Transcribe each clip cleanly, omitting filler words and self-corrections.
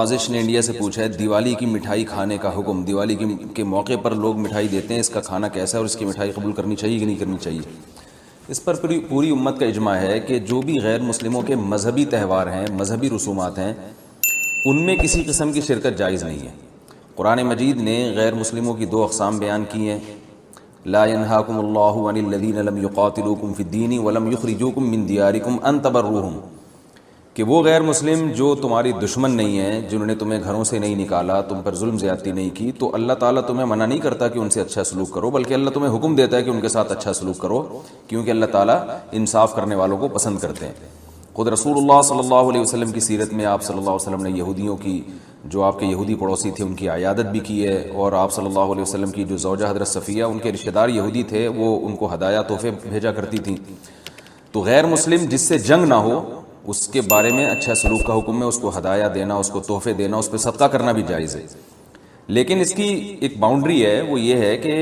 نوازش نے انڈیا سے پوچھا ہے دیوالی کی مٹھائی کھانے کا حکم، دیوالی کے موقع پر لوگ مٹھائی دیتے ہیں، اس کا کھانا کیسا ہے اور اس کی مٹھائی قبول کرنی چاہیے کہ نہیں کرنی چاہیے؟ اس پر پوری امت کا اجماع ہے کہ جو بھی غیر مسلموں کے مذہبی تہوار ہیں، مذہبی رسومات ہیں، ان میں کسی قسم کی شرکت جائز نہیں ہے۔ قرآن مجید نے غیر مسلموں کی دو اقسام بیان کی ہیں، لا ينهاكم الله عن الذين لم يقاتلوكم في الدين ولم يخرجوكم من دياركم ان تبروهم، کہ وہ غیر مسلم جو تمہاری دشمن نہیں ہیں، جنہوں نے تمہیں گھروں سے نہیں نکالا، تم پر ظلم زیادتی نہیں کی، تو اللہ تعالیٰ تمہیں منع نہیں کرتا کہ ان سے اچھا سلوک کرو، بلکہ اللہ تمہیں حکم دیتا ہے کہ ان کے ساتھ اچھا سلوک کرو، کیونکہ اللہ تعالیٰ انصاف کرنے والوں کو پسند کرتے ہیں۔ خود رسول اللہ صلی اللہ علیہ وسلم کی سیرت میں آپ صلی اللہ علیہ وسلم نے یہودیوں کی، جو آپ کے یہودی پڑوسی تھے، ان کی عیادت بھی کی ہے، اور آپ صلی اللہ علیہ وسلم کی جو زوجہ حضرت صفیہ، ان کے رشتہ دار یہودی تھے، وہ ان کو ہدایہ تحفے بھیجا کرتی تھیں۔ تو غیر مسلم جس سے جنگ نہ ہو، اس کے بارے میں اچھا سلوک کا حکم ہے، اس کو ہدایہ دینا، اس کو تحفے دینا، اس پہ صدقہ کرنا بھی جائز ہے۔ لیکن اس کی ایک باؤنڈری ہے، وہ یہ ہے کہ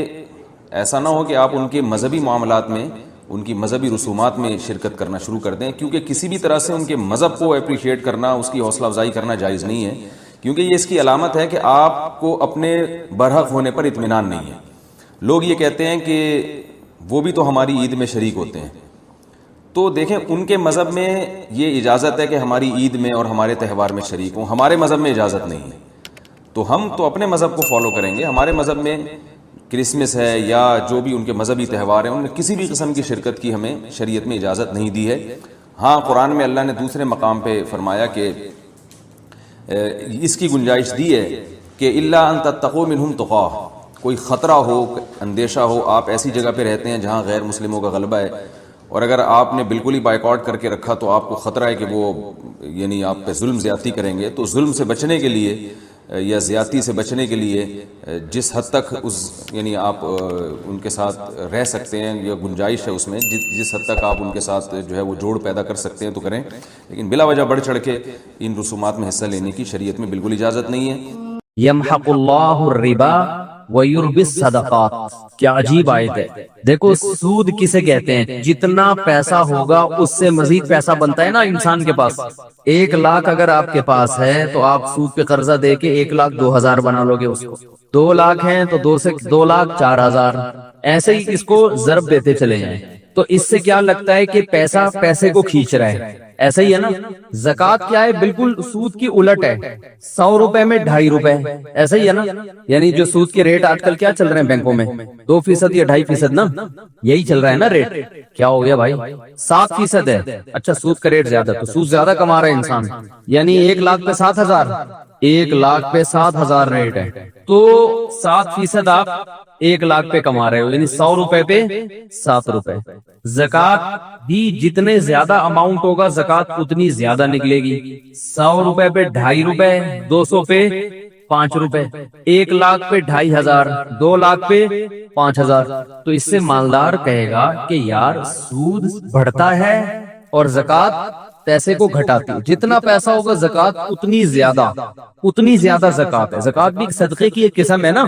ایسا نہ ہو کہ آپ ان کے مذہبی معاملات میں، ان کی مذہبی رسومات میں شرکت کرنا شروع کر دیں، کیونکہ کسی بھی طرح سے ان کے مذہب کو اپریشیٹ کرنا، اس کی حوصلہ افزائی کرنا جائز نہیں ہے، کیونکہ یہ اس کی علامت ہے کہ آپ کو اپنے برحق ہونے پر اطمینان نہیں ہے۔ لوگ یہ کہتے ہیں کہ وہ بھی تو ہماری عید میں شریک ہوتے ہیں، تو دیکھیں ان کے مذہب میں یہ اجازت ہے کہ ہماری عید میں اور ہمارے تہوار میں شریک ہوں، ہمارے مذہب میں اجازت نہیں ہے، تو ہم تو اپنے مذہب کو فالو کریں گے۔ ہمارے مذہب میں کرسمس ہے یا جو بھی ان کے مذہبی تہوار ہیں، ان میں کسی بھی قسم کی شرکت کی ہمیں شریعت میں اجازت نہیں دی ہے۔ ہاں، قرآن میں اللہ نے دوسرے مقام پہ فرمایا کہ اس کی گنجائش دی ہے کہ الا ان تتقوا منہم تقاہ، کوئی خطرہ ہو، اندیشہ ہو، آپ ایسی جگہ پہ رہتے ہیں جہاں غیر مسلموں کا غلبہ ہے، اور اگر آپ نے بالکل ہی بائیکاٹ کر کے رکھا تو آپ کو خطرہ ہے کہ وہ یعنی آپ پہ ظلم زیادتی کریں گے، تو ظلم سے بچنے کے لیے یا زیادتی سے بچنے کے لیے جس حد تک یعنی آپ ان کے ساتھ رہ سکتے ہیں یا گنجائش ہے اس میں، جس حد تک آپ ان کے ساتھ جو ہے وہ جوڑ پیدا کر سکتے ہیں تو کریں، لیکن بلا وجہ بڑھ چڑھ کے ان رسومات میں حصہ لینے کی شریعت میں بالکل اجازت نہیں ہے۔ یمحق اللہ الربا ویربی الصدقات، کیا عجیب آیت ہے۔ دیکھو سود کسے کہتے ہیں؟ جتنا پیسہ ہوگا اس سے مزید پیسہ بنتا ہے نا انسان کے پاس۔ 1,00,000 اگر آپ کے پاس ہے تو آپ سود پہ قرضہ دے کے 1,02,000 بنا لو گے اس کو۔ 2,00,000 ہیں تو 2 سے 2,04,000، ایسے ہی اس کو ضرب دیتے چلے جائیں، تو اس سے کیا لگتا ہے کہ پیسہ پیسے کو کھینچ رہا ہے۔ ایسا ہی ہے نا، زکوٰۃ کیا ہے؟ بالکل سود کی الٹ ہے، 100 روپے میں 2.5 روپے، ایسا ہی ہے نا۔ یعنی جو سود کے ریٹ آج کل کیا چل رہے ہیں بینکوں میں، 2% یا 2.5% نا، یہی چل رہا ہے نا ریٹ۔ کیا ہو گیا بھائی؟ 7% ہے۔ اچھا سود کا ریٹ زیادہ، تو سود زیادہ کما رہا ہے انسان، یعنی 1,00,000 پہ 7,000، 1,00,000 پہ 7,000 ریٹ ہے، تو 7% آپ 1,00,000 پہ کما رہے ہو، یعنی 100 روپے پہ 7 روپے۔ زکوٰۃ بھی جتنے زیادہ اماؤنٹ ہوگا زکوٰۃ اتنی زیادہ نکلے گی۔ 100 روپے پہ 2.5 روپے، 200 پہ 5 روپے، 1,00,000 پہ 2,500، 2,00,000 پہ 5,000۔ تو اس سے مالدار کہے گا کہ یار سود بڑھتا ہے اور زکوٰۃ پیسے کو گھٹاتی ہے، جتنا پیسہ ہوگا زکوٰۃ اتنی زیادہ زکوٰۃ ہے۔ زکوٰۃ بھی صدقے کی ایک قسم ہے نا،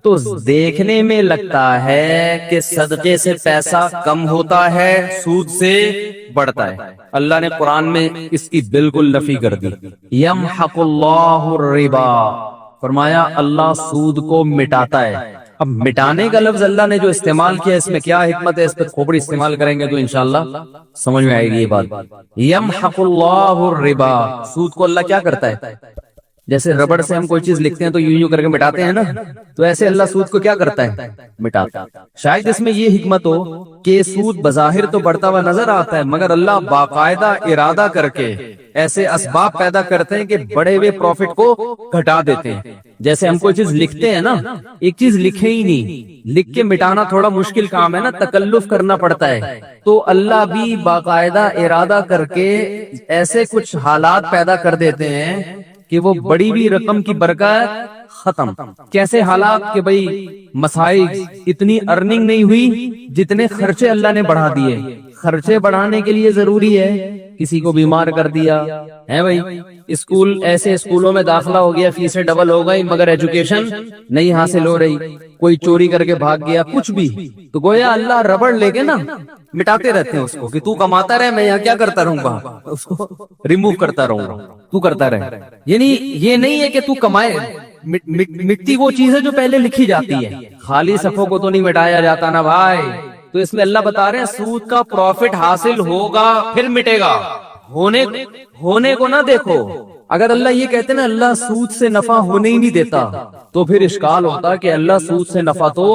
تو دیکھنے میں لگتا ہے کہ صدقے سے پیسہ کم ہوتا ہے، سود سے بڑھتا ہے۔ اللہ نے قرآن میں اس کی بالکل نفی کر دی۔ یمحق اللہ الربا، فرمایا اللہ سود کو مٹاتا ہے۔ اب مٹانے کا لفظ اللہ نے جو استعمال کیا، اس میں کیا حکمت ہے؟ اس پہ کھوپڑی استعمال کریں گے تو انشاءاللہ سمجھ میں آئے گی یہ بات۔ یمحق اللہ الربا، سود کو اللہ کیا کرتا ہے؟ جیسے ربڑ سے ہم کوئی چیز لکھتے ہیں تو یوں کر کے مٹاتے ہیں نا، تو ایسے اللہ سود کو کیا کرتا ہے؟ مٹاتا ہے۔ شاید اس میں یہ حکمت ہو کہ سود بظاہر تو بڑھتا ہوا نظر آتا ہے، مگر اللہ باقاعدہ ارادہ کر کے ایسے اسباب پیدا کرتے ہیں کہ بڑے ہوئے پروفٹ کو گھٹا دیتے ہیں۔ جیسے ہم کوئی چیز لکھتے ہیں نا، ایک چیز لکھے ہی نہیں، لکھ کے مٹانا تھوڑا مشکل کام ہے نا، تکلف کرنا پڑتا ہے، تو اللہ بھی باقاعدہ ارادہ کر کے ایسے کچھ حالات پیدا کر دیتے ہیں کہ وہ بڑی بھی رقم کی برکت ختم۔ کیسے حالات کہ بھئی مسائل اتنی ارننگ نہیں ہوئی جتنے خرچے اللہ نے بڑھا دیے۔ خرچے بڑھانے کے لیے ضروری ہے کسی کو بیمار کر دیا ہے بھائی، اسکول ایسے اسکولوں میں داخلہ ہو گیا، فیسیں ڈبل ہو گئی مگر ایجوکیشن نہیں حاصل ہو رہی، کوئی چوری کر کے بھاگ گیا، کچھ بھی، تو گویا اللہ ربڑ لے کے نا مٹاتے رہتے ہیں اس کو کہ تو کماتا رہے، میں یہاں کیا کرتا رہوں گا، اس کو ریموو کرتا رہوں گا، تو کرتا رہے۔ یعنی یہ نہیں ہے کہ تو کمائے، مٹی وہ چیز ہے جو پہلے لکھی جاتی ہے، خالی صفوں کو تو نہیں مٹایا جاتا نا بھائی۔ تو اس میں اللہ بتا رہے ہیں سود کا پروفٹ حاصل ہوگا پھر مٹے گا، ہونے کو نہ دیکھو۔ اگر اللہ یہ کہتے نا اللہ سود سے نفع ہونے ہی نہیں دیتا تو پھر اشکال ہوتا کہ اللہ سود سے نفع تو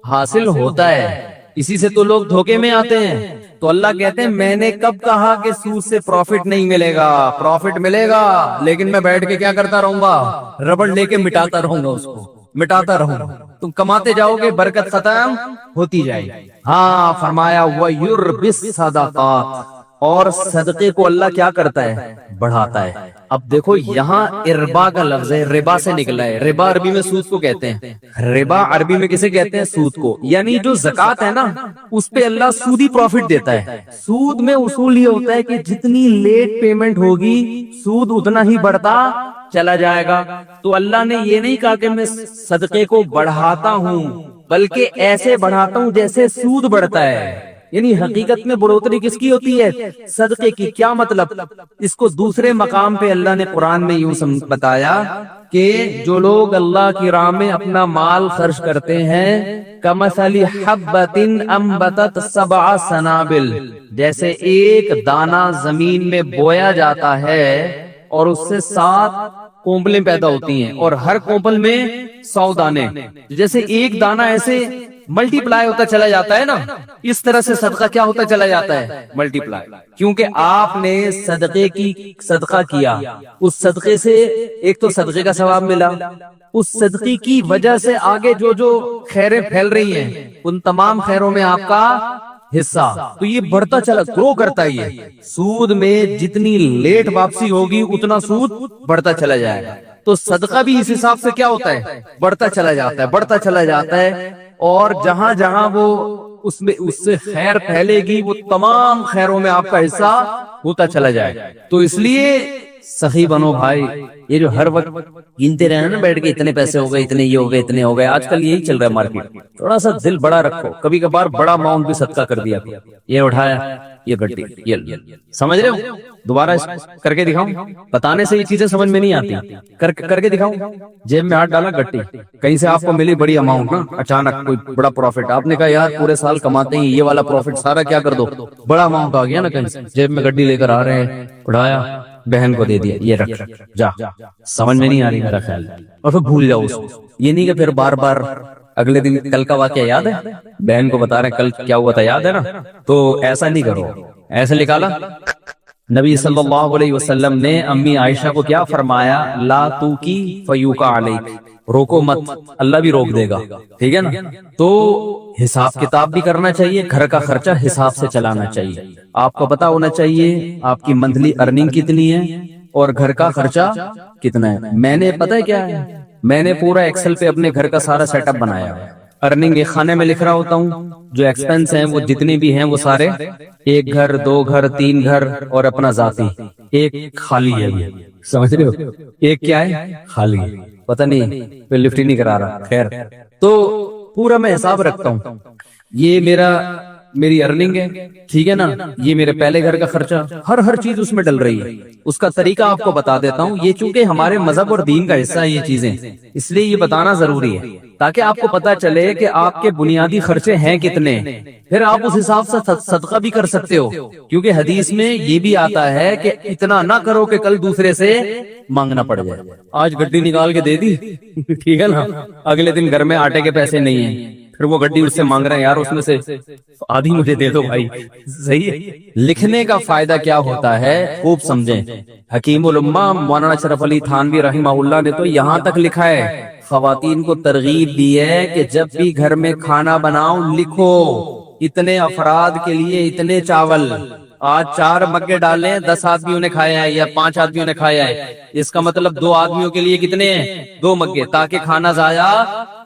حاصل ہوتا ہے، اسی سے تو لوگ دھوکے میں آتے ہیں۔ تو اللہ کہتے ہیں میں نے کب کہا کہ سود سے پروفٹ نہیں ملے گا، پروفٹ ملے گا، لیکن میں بیٹھ کے کیا کرتا رہوں گا، ربڑ لے کے مٹاتا رہوں گا، اس کو مٹاتا رہوں گا، تم کماتے جاؤ گے، برکت ختم ہوتی جائے گی۔ ہاں فرمایا وَيُرْبِِ الصَّدَقَاتِ، اور صدقے کو اللہ کیا کرتا ہے، بڑھاتا ہے۔ اب دیکھو یہاں اربا کا لفظ ہے، ربا سے نکلا ہے، ربا عربی میں سود کو کہتے ہیں، ربا عربی میں کسے کہتے ہیں، سود کو، یعنی جو زکوٰۃ ہے نا اس پہ اللہ سودی پروفٹ دیتا ہے۔ سود میں اصول یہ ہوتا ہے کہ جتنی لیٹ پیمنٹ ہوگی سود اتنا ہی بڑھتا چلا جائے گا۔ تو اللہ نے یہ نہیں کہا کہ میں صدقے کو بڑھاتا ہوں، بلکہ ایسے بڑھاتا ہوں جیسے سود بڑھتا ہے۔ یعنی حقیقت میں بڑھوتری کس کی ہوتی ہے، صدقے کی۔ کیا مطلب، اس کو دوسرے مقام پہ اللہ نے قرآن میں یوں بتایا کہ جو لوگ اللہ کی راہ میں اپنا مال خرچ کرتے ہیں کمثل حبۃ انبتت سبع سنابل، جیسے ایک دانہ زمین میں بویا جاتا ہے اور اس سے 7 کونپلیں پیدا ہوتی ہیں، اور ہر کونپل میں 100 دانے، جیسے ایک دانہ ایسے ملٹی پلائی ہوتا چلا جاتا ہے نا، اس طرح سے صدقہ کیا ہوتا چلا جاتا ہے، ملٹی پلائی۔ کیونکہ آپ نے صدقہ کیا، اس صدقے سے ایک تو صدقے کا ثواب ملا، اس صدقے کی وجہ سے آگے جو خیریں پھیل رہی ہیں ان تمام خیروں میں آپ کا حصہ، تو یہ بڑھتا چلا، گرو کرتا ہے۔ یہ سود میں جتنی لیٹ واپسی ہوگی اتنا سود بڑھتا چلا جائے گا۔ تو صدقہ بھی اس حساب سے کیا ہوتا ہے، بڑھتا چلا جاتا ہے، بڑھتا چلا جاتا ہے، اور جہاں جہاں وہ اس سے خیر پھیلے گی وہ تمام خیروں میں آپ کا حصہ ہوتا چلا جائے۔ تو اس لیے سخی بنو بھائی، یہ جو ہر وقت گنتے رہنا نا بیٹھ کے اتنے پیسے ہو گئے، اتنے یہ ہو گئے، اتنے ہو گئے، آج کل یہی چل رہا ہے مارکیٹ۔ تھوڑا سا دل بڑا رکھو، کبھی کبھار بڑا اماؤنٹ بھی صدقہ کر دیا، یہ اٹھایا، یہ گڈی، یہ سمجھ رہے ہو، دوبارہ کر کے دکھاؤں، بتانے سے یہ چیزیں سمجھ میں نہیں آتی، کر کے دکھاؤں۔ جیب میں ہاتھ ڈالا گٹی، کہیں سے آپ کو ملی بڑی اماؤنٹ نا، اچانک کوئی بڑا پروفٹ، آپ نے کہا یار پورے سال کماتے ہیں، یہ والا پروفٹ سارا کیا کر دو، بڑا اماؤنٹ آ گیا نا کہیں سے، جیب میں گڈی لے کر آ رہے ہیں، اٹھایا، بہن کو دے دیا، یہ رکھ جا، سمجھ میں نہیں آ رہی میرا خیال، اور پھر بھول جاؤ اس کو۔ یہ نہیں کہ پھر بار بار اگلے دن کل کا واقعہ یاد ہے، بہن کو بتا رہے ہیں کل کیا ہوا تھا یاد ہے نا، تو ایسا نہیں کرو۔ ایسے نکالا، نبی صلی اللہ علیہ وسلم نے امی عائشہ کو کیا فرمایا، لا تو کی فیوکا علیک، روکو مت، اللہ بھی روک دے گا، ٹھیک ہے نا۔ تو حساب کتاب بھی کرنا چاہیے، گھر کا خرچہ حساب سے چلانا چاہیے، آپ کو پتا ہونا چاہیے آپ کی منتھلی ارننگ کتنی ہے اور گھر کا خرچہ کتنا ہے۔ میں نے پتا ہے کیا ہے، میں نے پورا ایکسل پہ اپنے گھر کا سارا سیٹ اپ بنایا ہے، ارننگ ایک خانے میں لکھ رہا ہوتا ہوں، جو ایکسپنس ہیں وہ جتنے بھی ہیں وہ سارے، 1 گھر 2 گھر 3 گھر اور اپنا ذاتی، ایک خالی ہے، سمجھ رہے ہو، ایک کیا ہے، خالی ہے، پتہ نہیں پھر لفٹ ہی نہیں کرا رہا، خیر۔ تو پورا میں حساب رکھتا ہوں، یہ میری ارننگ ہے، ٹھیک ہے نا، یہ میرے پہلے گھر کا خرچہ، ہر چیز اس میں ڈل رہی ہے۔ اس کا طریقہ آپ کو بتا دیتا ہوں، یہ چونکہ ہمارے مذہب اور دین کا حصہ ہے یہ چیزیں، اس لیے یہ بتانا ضروری ہے تاکہ آپ کو پتا چلے کہ آپ کے بنیادی خرچے ہیں کتنے، پھر آپ اس حساب سے صدقہ بھی کر سکتے ہو، کیونکہ حدیث میں یہ بھی آتا ہے کہ اتنا نہ کرو کہ کل دوسرے سے مانگنا پڑ جائے۔ آج گڈی نکال کے دے دی، ٹھیک ہے نا، اگلے دن گھر میں آٹے کے پیسے نہیں ہیں، پھر وہ گڈی اس سے مانگ رہے ہیں، یار اس میں سے آدھی مجھے دے دو بھائی، صحیح ہے۔ لکھنے کا فائدہ کیا ہوتا ہے خوب سمجھیں، حکیم الامہ مولانا اشرف علی تھانوی رحمہ اللہ نے تو یہاں تک لکھا ہے، خواتین کو ترغیب دی ہے کہ جب بھی گھر میں کھانا بناؤ لکھو اتنے افراد کے لیے اتنے چاول، آج 4 مگے ڈالیں 10 آدمیوں نے کھایا ہے یا 5 آدمیوں نے کھایا ہے، اس کا مطلب 2 آدمیوں کے لیے کتنے ہیں، 2 مگے، تاکہ کھانا ضائع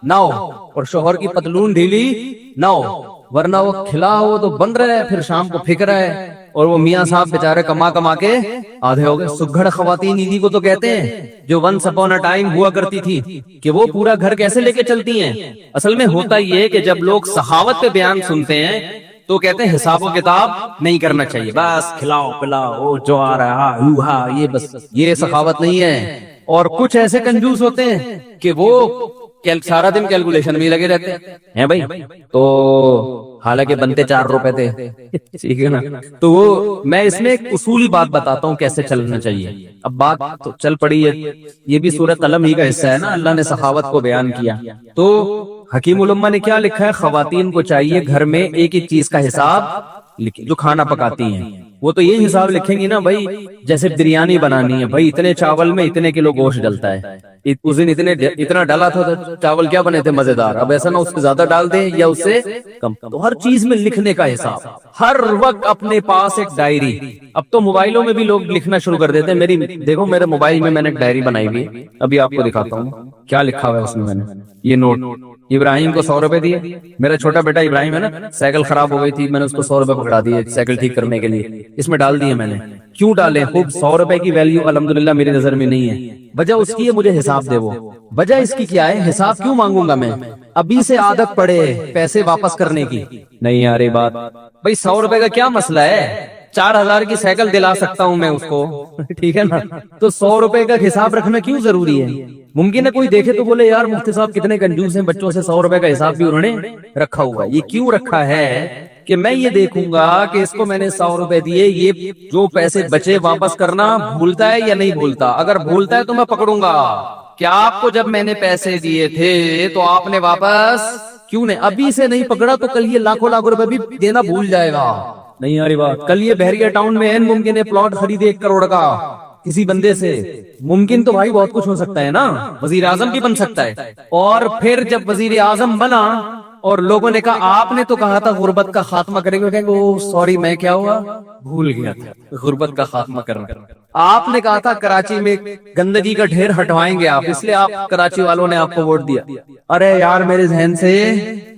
نہ ہو اور شوہر کی پتلون ڈھیلی نہ ہو، ورنہ وہ کھلا ہو تو بن رہا ہے، پھر شام کو پھک رہا ہے، اور وہ میاں صاحب بیچارے کما کما کے آدھے ہو گئے. سگھڑ خواتین انہی کو تو کہتے ہیں جو ونس اپون اے ٹائم ہوا کرتی تھی کہ وہ پورا گھر کیسے لے کے چلتی ہیں. اصل میں ہوتا یہ کہ جب لوگ سخاوت پہ بیان سنتے ہیں تو کہتے ہیں حساب و کتاب نہیں کرنا چاہیے, بس کھلاؤ پلاؤ جو آ رہا ہے یہ بس, یہ سخاوت نہیں ہے. اور کچھ ایسے کنجوس ہوتے ہیں کہ وہ سارا دن کیلکولیشن میں لگے رہتے ہیں بھائی, تو حالانکہ بنتے 4 روپے تھے, ٹھیک ہے نا. تو وہ میں اس میں ایک اصولی بات بتاتا ہوں کیسے چلنا چاہیے. اب بات تو چل پڑی ہے, یہ بھی سورہ قلم ہی کا حصہ ہے نا, اللہ نے سخاوت کو بیان کیا. تو حکیم الامہ نے کیا لکھا ہے, خواتین کو چاہیے گھر میں ایک ایک چیز کا حساب لکھیں جو کھانا پکاتی ہیں. وہ تو یہ حساب لکھیں گی نا بھائی, جیسے بریانی بنانی ہے بھائی اتنے چاول میں اتنے کلو گوشت ڈلتا ہے, اس دن اتنا ڈالا تھا تو چاول کیا بنے تھے مزیدار, اب ایسا نہ اس سے زیادہ ڈال دیں یا اس سے کم. تو ہر چیز میں لکھنے کا حساب, ہر وقت اپنے پاس ایک ڈائری. اب تو موبائلوں میں بھی لوگ لکھنا شروع کر دیتے ہیں. میری دیکھو میرے موبائل میں نے ایک ڈائری بنائی ہوئی, ابھی آپ کو دکھاتا ہوں کیا لکھا ہوا ہے اس میں نے. یہ نوٹ, ابراہیم کو 100 روپے دیے. میرا چھوٹا بیٹا ابراہیم ہے نا, سائیکل خراب ہو گئی تھی, میں نے اس کو 100 روپے پکڑا دیے سائیکل ٹھیک کرنے کے لیے, اس میں ڈال دیے میں نے. کیوں ڈالے, خوب 100 روپے کی ویلیو الحمدللہ میری نظر میں نہیں ہے. وجہ اس کی ہے مجھے حساب دے, وہ وجہ اس کی کیا ہے, حساب کیوں مانگوں گا میں, ابھی سے عادت پڑے پیسے واپس کرنے کی. نہیں یار یہ بات بھائی 100 روپے کا کیا مسئلہ ہے, 4000 کی سائیکل دلا سکتا ہوں میں اس کو, ٹھیک ہے نا. تو 100 روپے کا حساب رکھنا کیوں ضروری ہے. ممکن ہے کوئی دیکھے تو بولے یار مفتی صاحب کتنے کنجوس ہیں, بچوں سے 100 روپے کا حساب بھی انہوں نے رکھا ہوا. یہ کیوں رکھا ہے کہ میں یہ دیکھوں گا کہ اس کو میں نے 100 روپے دیے, یہ جو پیسے بچے واپس کرنا بھولتا ہے یا نہیں بھولتا. اگر بھولتا ہے تو میں پکڑوں گا. کیا آپ کو جب میں نے پیسے دیے تھے تو آپ نے واپس کیوں نہیں, ابھی سے نہیں پکڑا تو کل یہ لاکھوں لاکھ روپے بھی دینا بھول جائے گا. نہیں یاری بات, کل یہ بحریہ ٹاؤن میں ممکن ہے پلاٹ خریدے 1 کروڑ کا کسی بندے سے. ممکن تو بھائی بہت کچھ ہو سکتا ہے نا, وزیر اعظم بھی بن سکتا ہے. اور پھر جب وزیر اعظم بنا اور لوگوں نے کہا آپ نے تو کہا تھا غربت کا خاتمہ کریں گے, کہیں گے سوری میں کیا ہوا بھول گیا تھا غربت کا خاتمہ کرنا. آپ نے کہا تھا کراچی میں گندگی کا ڈھیر ہٹوائیں گے آپ, اس لیے آپ کراچی والوں نے آپ کو ووٹ دیا. ارے یار میرے ذہن سے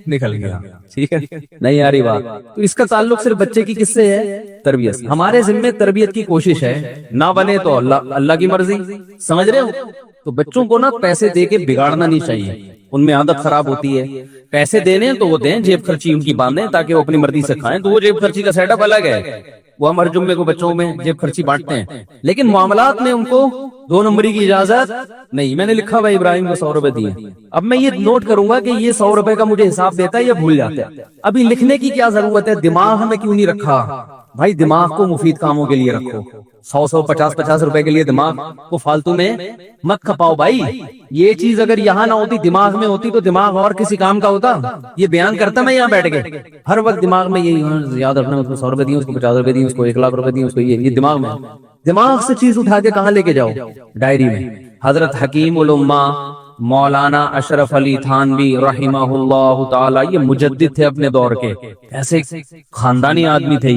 نکل گیا, ٹھیک ہے نہیں یاری بات. تو اس کا تعلق صرف بچے کی کس سے ہے, تربیت سے. ہمارے ذمہ تربیت کی کوشش ہے, نہ بنے تو اللہ کی مرضی, سمجھ رہے ہو. تو بچوں کو نا پیسے دے کے بگاڑنا نہیں چاہیے, ان میں عادت خراب ہوتی ہے. پیسے دینے تو وہ دیں, جیب خرچی ان کی باندھیں تاکہ وہ اپنی مرضی سے کھائیں, تو وہ جیب خرچی کا سیٹ اپ الگ ہے, وہ ہم ہر جمعے کو بچوں میں جیب خرچی بانٹتے ہیں. لیکن معاملات میں ان کو 2 نمبری کی اجازت نہیں. میں نے لکھا بھائی ابراہیم کو 100 روپے دیے, اب میں یہ نوٹ کروں گا کہ یہ 100 روپے کا مجھے حساب دیتا ہے یا بھول جاتا ہے. ابھی لکھنے کی کیا ضرورت ہے, دماغ میں کیوں نہیں رکھا بھائی. دماغ کو مفید کاموں کے لیے رکھو, 100-50 روپے کے لیے دماغ کو فالتو میں مت کھپاؤ بھائی. یہ چیز اگر یہاں نہ ہوتی, دماغ میں ہوتی, تو دماغ اور کسی کام کا ہوتا. یہ بیان کرتا میں یہاں بیٹھ کے, ہر وقت دماغ میں یہ یاد رکھنا, اس کو 100 روپے دیے, اس کو 50 روپے دیے, اس کو 1 لاکھ روپے دیے, اس کو یہ دماغ میں. دماغ سے چیز اٹھا کے کہاں لے کے جاؤ, ڈائری میں. حضرت حکیم الامہ مولانا اشرف علی تھانوی رحمہ اللہ تعالی, یہ مجدد تھے اپنے دور کے, ایسے خاندانی آدمی تھے.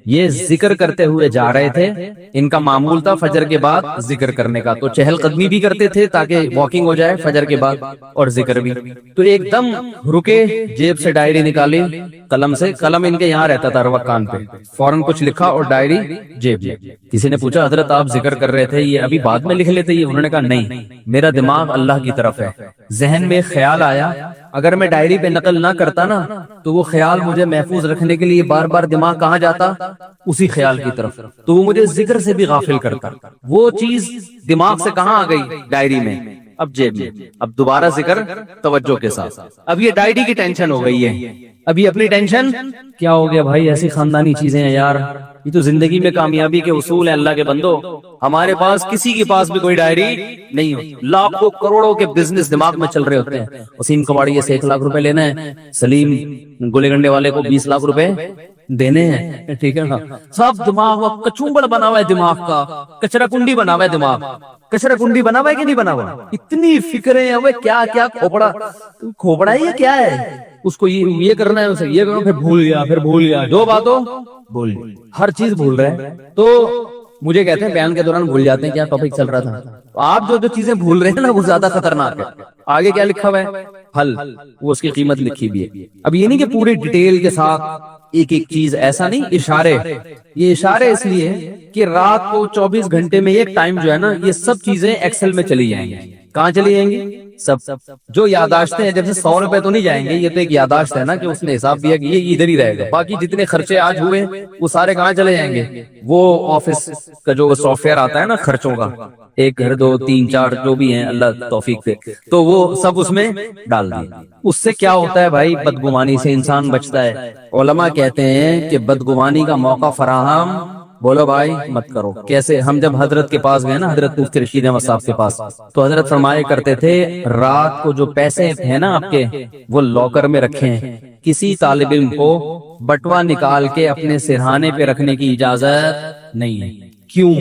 یہ ذکر کرتے ہوئے جا رہے تھے, ان کا معمول تھا فجر کے بعد ذکر کرنے کا, تو چہل قدمی بھی کرتے تھے تاکہ واکنگ ہو جائے فجر کے بعد, اور ذکر بھی. تو ایک دم رکے, جیب سے ڈائری نکالی, قلم سے, قلم ان کے یہاں رہتا تھا ہر وقت کان پہ, فوراً کچھ لکھا اور ڈائری جیب میں. کسی نے پوچھا حضرت آپ ذکر کر رہے تھے, یہ ابھی بعد میں لکھ لیتے, یہ انہوں نے کہا نہیں, میرا دماغ اللہ کی طرف ہے. ذہن میں خیال آیا, اگر میں ڈائری پہ نقل نہ کرتا نا تو وہ خیال مجھے محفوظ رکھنے کے لیے بار بار دماغ کہاں جاتا, اسی خیال کی طرف, تو وہ مجھے ذکر سے بھی غافل کرتا. وہ چیز دماغ سے کہاں آ گئی, ڈائری میں, اب جیب میں. اب دوبارہ ذکر توجہ کے ساتھ. اب یہ ڈائری کی ٹینشن ہو گئی ہے, ابھی اپنی ٹینشن کیا ہو گیا بھائی, ایسی خاندانی چیزیں ہیں یار. یہ تو زندگی میں کامیابی کے اصول ہیں اللہ کے بندو. ہمارے پاس کسی کے پاس بھی کوئی ڈائری نہیں ہوتی, لاکھوں کروڑوں کے بزنس دماغ میں چل رہے ہوتے ہیں. وسیم کباڑی سے 1 لاکھ روپے لینا ہے, سلیم گولے گنڈے والے کو 20 لاکھ روپے دینے ہیں, ٹھیک ہے نا. سب دماغ کچومبڑ بنا ہوا ہے دماغ کا, کچرا کنڈی بنا ہوا ہے دماغ. کچرا کنڈی بنا ہوا ہے کہ نہیں بنا ہوا, اتنی فکریں ہیں, کیا کیا کھوپڑا ہے, یہ کیا ہے, اس کو یہ کرنا ہے, اسے یہ کرنا, پھر بھول گیا, پھر بھول گیا, 2 باتوں بھول, ہر چیز بھول رہے. تو مجھے کہتے ہیں بیان کے دوران بھول جاتے ہیں کیا ٹاپک چل رہا تھا. تو آپ جو چیزیں بھول رہے ہیں نا وہ زیادہ خطرناک ہے. آگے کیا لکھا ہوا ہے, پھل, وہ اس کی قیمت لکھی بھی ہے. اب یہ نہیں کہ پوری ڈیٹیل کے ساتھ ایک ایک چیز ایسا نہیں، اشارے، یہ اشارے اس لیے کہ رات کو 24 گھنٹے میں ایک ٹائم جو ہے نا، یہ سب چیزیں ایکسل میں چلی جائیں گی. کہاں چلی جائیں گی؟ سب جو یاداشتیں ہیں، جیسے 100 روپے تو نہیں جائیں گے، یہ تو ایک یاداشت ہے نا کہ اس نے حساب دیا کہ یہ ادھر ہی رہے گا. باقی جتنے خرچے آج ہوئے وہ سارے کہاں چلے جائیں گے؟ وہ آفس کا جو سافٹ ویئر آتا ہے نا خرچوں کا، 1 گھر 2 3 4 جو بھی ہیں اللہ توفیق دے، تو وہ سب اس میں ڈال دیے. اس سے کیا ہوتا ہے بھائی؟ بدگمانی سے انسان بچتا ہے. علماء کہتے ہیں کہ بدگمانی کا موقع فراہم، بولو بھائی مت کرو. کیسے؟ ہم جب حضرت کے پاس گئے نا، حضرت مفتی رشید احمد صاحب کے پاس، تو حضرت فرمایا کرتے تھے رات کو جو پیسے ہیں نا آپ کے، وہ لاکر میں رکھیں. کسی طالب علم کو بٹوا نکال کے اپنے سرہانے پہ رکھنے کی اجازت نہیں ہے. کیوں؟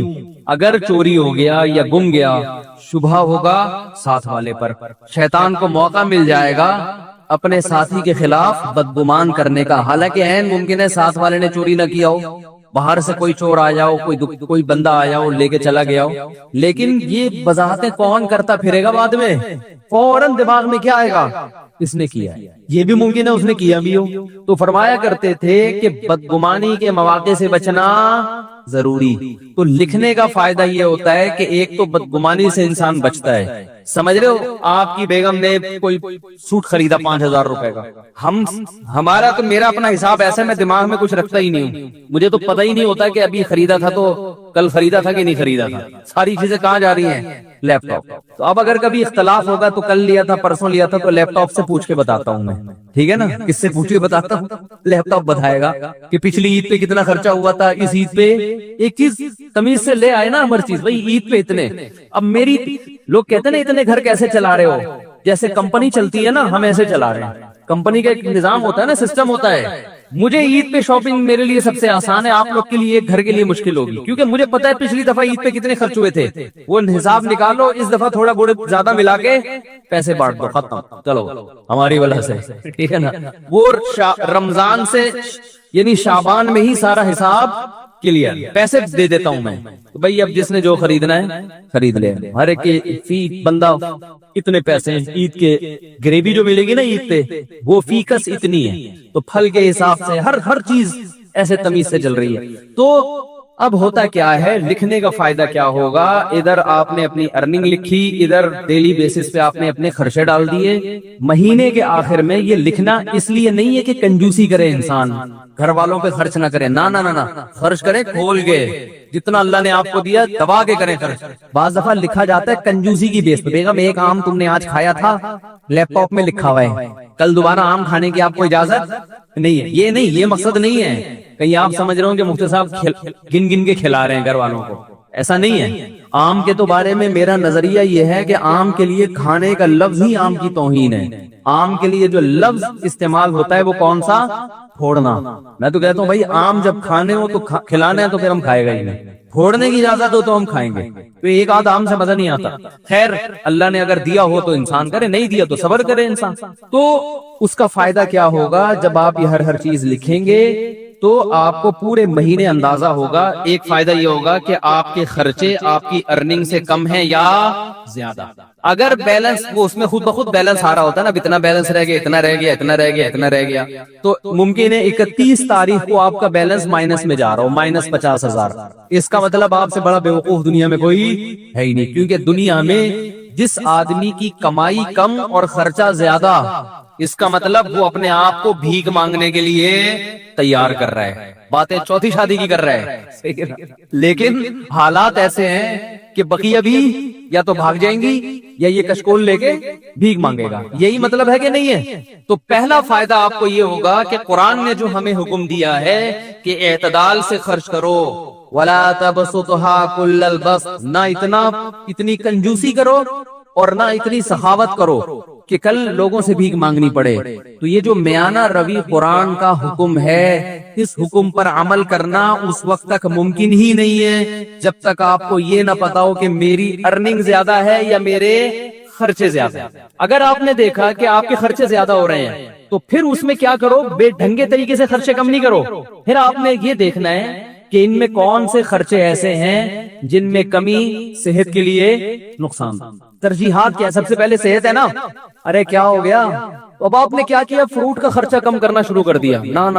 اگر چوری ہو گیا یا گم گیا، شبہ ہوگا ساتھ والے پر، شیطان کو موقع مل جائے گا اپنے ساتھی کے خلاف بدگمان کرنے کا. حالانکہ عین ممکن ہے ساتھ والے نے چوری نہ کیا ہو، باہر سے کوئی چور آ جاؤ، کوئی بندہ آیا ہو لے کے چلا گیا ہو، لیکن یہ وضاحتیں کون کرتا پھرے گا بعد میں؟ فوراً دماغ میں کیا آئے گا؟ اس نے کیا ہے. یہ بھی ممکن ہے اس نے کیا بھی ہو. تو فرمایا کرتے تھے کہ بدگمانی کے مواقع سے بچنا ضروری. تو لکھنے کا فائدہ یہ ہوتا ہے کہ ایک تو بدگمانی سے انسان بچتا ہے. سمجھ رہے ہو؟ آپ کی بیگم نے کوئی سوٹ خریدا 5000 روپے کا، ہمارا تو میرا اپنا حساب ایسا، میں دماغ میں کچھ رکھتا ہی نہیں ہوں. مجھے تو پتہ ہی نہیں ہوتا کہ ابھی خریدا تھا تو کل خریدا تھا کہ نہیں خریدا تھا. ساری چیزیں کہاں جا رہی ہیں؟ لیپ ٹاپ. تو اب اگر کبھی اختلاف ہوگا تو کل لیا تھا پرسوں لیا تھا، تو لیپ ٹاپ سے پوچھ کے بتاتا ہوں میں. ٹھیک ہے نا؟ کس سے پوچھ کے بتاتا ہوں؟ لیپ ٹاپ بتائے گا کہ پچھلی عید پہ کتنا خرچہ ہوا تھا، اس عید پہ. ایک چیز تمیز سے لے آئے نا ہر چیز. بھائی عید پہ اتنے، اب میری لوگ کہتے ہیں نا اتنے گھر کیسے چلا رہے ہو؟ جیسے کمپنی چلتی ہے نا، ہم ایسے چلا رہے ہیں. کمپنی کا ایک نظام ہوتا ہے نا، سسٹم ہوتا ہے. مجھے عید پہ شاپنگ میرے لیے سب سے آسان ہے، آپ لوگ کے لیے ایک گھر کے لیے مشکل ہوگی، کیونکہ مجھے پتا ہے پچھلی دفعہ عید پہ کتنے خرچ ہوئے تھے. وہ حساب نکالو، اس دفعہ تھوڑا بہت زیادہ ملا کے پیسے بانٹ دو، ختم. چلو ہماری وجہ سے، ٹھیک ہے نا؟ وہ رمضان سے یعنی شعبان میں ہی سارا حساب کلیئر. پیسے دے دیتا ہوں میں، بھائی اب جس نے جو خریدنا ہے خرید لے. ہر ایک فی بندہ اتنے پیسے ہیں. عید کے گریوی جو ملے گی نا عید پہ، وہ فی کس اتنی ہے. تو پھل کے حساب سے ہر چیز ایسے تمیز سے چل رہی ہے. تو اب ہوتا کیا ہے؟ لکھنے کا فائدہ کیا ہوگا؟ ادھر آپ نے اپنی ارننگ لکھی، ادھر ڈیلی بیسس پہ آپ نے اپنے خرچے ڈال دیے. مہینے کے آخر میں یہ لکھنا اس لیے نہیں ہے کہ کنجوسی کرے انسان، گھر والوں پہ خرچ نہ کرے، نہ نہ نہ، خرچ کرے کھول کے، جتنا اللہ نے آپ کو دیا دبا کے کریں خرچ. بعض دفعہ لکھا جاتا ہے کنجوسی کی بیس پہ. بیگم ایک آم تم نے آج کھایا تھا، لیپ ٹاپ میں لکھا ہوا ہے، کل دوبارہ آم کھانے کی آپ کو اجازت نہیں ہے. یہ نہیں، یہ مقصد نہیں ہے. کہیں آپ سمجھ رہے ہوں کہ مفتی صاحب گن گن کے کھلا رہے ہیں گھر والوں کو، ایسا نہیں ہے. آم کے تو بارے میں میرا نظریہ یہ ہے کہ آم کے لیے کھانے کا لفظ ہی آم کی توہین ہے. آم کے لیے جو لفظ استعمال ہوتا ہے وہ کون سا؟ پھوڑنا. میں تو کہتا ہوں بھائی آم جب کھانے ہو تو کھلانا ہے تو پھر ہم کھائے گا ہی نہیں. پھوڑنے کی اجازت ہو تو ہم کھائیں گے. تو ایک آدھ آم سے مزہ نہیں آتا. خیر اللہ نے اگر دیا ہو تو انسان کرے، نہیں دیا تو صبر کرے انسان. تو اس کا فائدہ کیا ہوگا؟ جب آپ یہ ہر چیز لکھیں گے تو آپ کو پورے مہینے اندازہ ہوگا. ایک فائدہ یہ ہوگا کہ آپ کے خرچے آپ کی ارننگ سے کم ہیں یا زیادہ. اگر بیلنس وہ اس میں خود بخود بیلنس آ رہا ہوتا ہے نا، اتنا بیلنس رہ گیا، اتنا رہ گیا، اتنا رہ گیا، اتنا رہ گیا، تو ممکن ہے 31 تاریخ کو آپ کا بیلنس مائنس میں جا رہا ہو، -50,000. اس کا مطلب آپ سے بڑا بیوقوف دنیا میں کوئی ہے ہی نہیں. کیونکہ دنیا میں جس آدمی کی کمائی کم اور خرچہ زیادہ، اس کا مطلب وہ اپنے آپ کو بھیک مانگنے کے لیے تیار کر رہا ہے. باتیں چوتھی شادی کی کر رہا ہے، لیکن حالات ایسے ہیں کہ بقیہ بھی یا تو بھاگ جائیں گی یا یہ کشکول لے کے بھیک مانگے گا. یہی مطلب ہے کہ نہیں ہے؟ تو پہلا فائدہ آپ کو یہ ہوگا کہ قرآن نے جو ہمیں حکم دیا ہے کہ اعتدال سے خرچ کرو، وَلَا تَبْسُطْهَا كُلَّ الْبَسْطِ، نہ اتنی کنجوسی کرو اور نہ اتنی سخاوت کرو کہ کل لوگوں سے بھیک مانگنی پڑے. تو یہ جو میانہ روی قرآن کا حکم ہے، اس حکم پر عمل کرنا اس وقت تک ممکن ہی نہیں ہے جب تک آپ کو یہ نہ پتا ہو کہ میری ارننگ زیادہ ہے یا میرے خرچے زیادہ ہیں. اگر آپ نے دیکھا کہ آپ کے خرچے زیادہ ہو رہے ہیں تو پھر اس میں کیا کرو؟ بے ڈھنگے طریقے سے خرچے کم نہیں کرو. پھر آپ نے یہ دیکھنا ہے کہ ان میں کون سے خرچے ایسے ہیں جن میں کمی صحت کے لیے نقصان. ترجیحات کیا؟ سب سے پہلے صحت ہے نا. ارے کیا ہو گیا؟ اب آپ نے کیا کیا؟ فروٹ کا خرچہ کم کرنا شروع کر دیا. نہ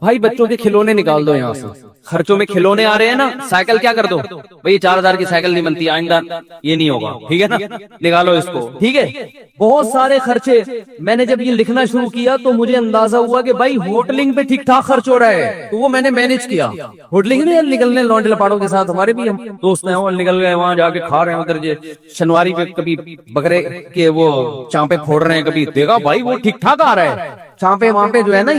بھائی بچوں کے کھلونے نکال دو یہاں سے، خرچوں میں کھلونے آ رہے ہیں نا، سائیکل کیا کر دو بھائی، 4000 کی سائیکل نہیں بنتی آئندہ، یہ نہیں ہوگا، ٹھیک ہے نا، نکالو اس کو، ٹھیک ہے۔ بہت سارے خرچے، میں نے جب یہ لکھنا شروع کیا تو مجھے اندازہ ہوا کہ بھائی ہوٹلنگ پہ ٹھیک ٹھاک خرچ ہو رہا ہے، تو وہ میں نے مینج کیا۔ ہوٹلنگ میں نکلنے لونڈے لپاڑوں کے ساتھ، ہمارے بھی ہم دوست ہیں وہ نکل گئے وہاں جا کے کھا رہے ہیں ادھر شنواری پہ، کبھی بکرے کے وہ چانپے پھوڑ رہے ہیں، کبھی دیکھا بھائی وہ ٹھیک ٹھاک آ رہا ہے، چانپے وہاں پہ جو ہے نا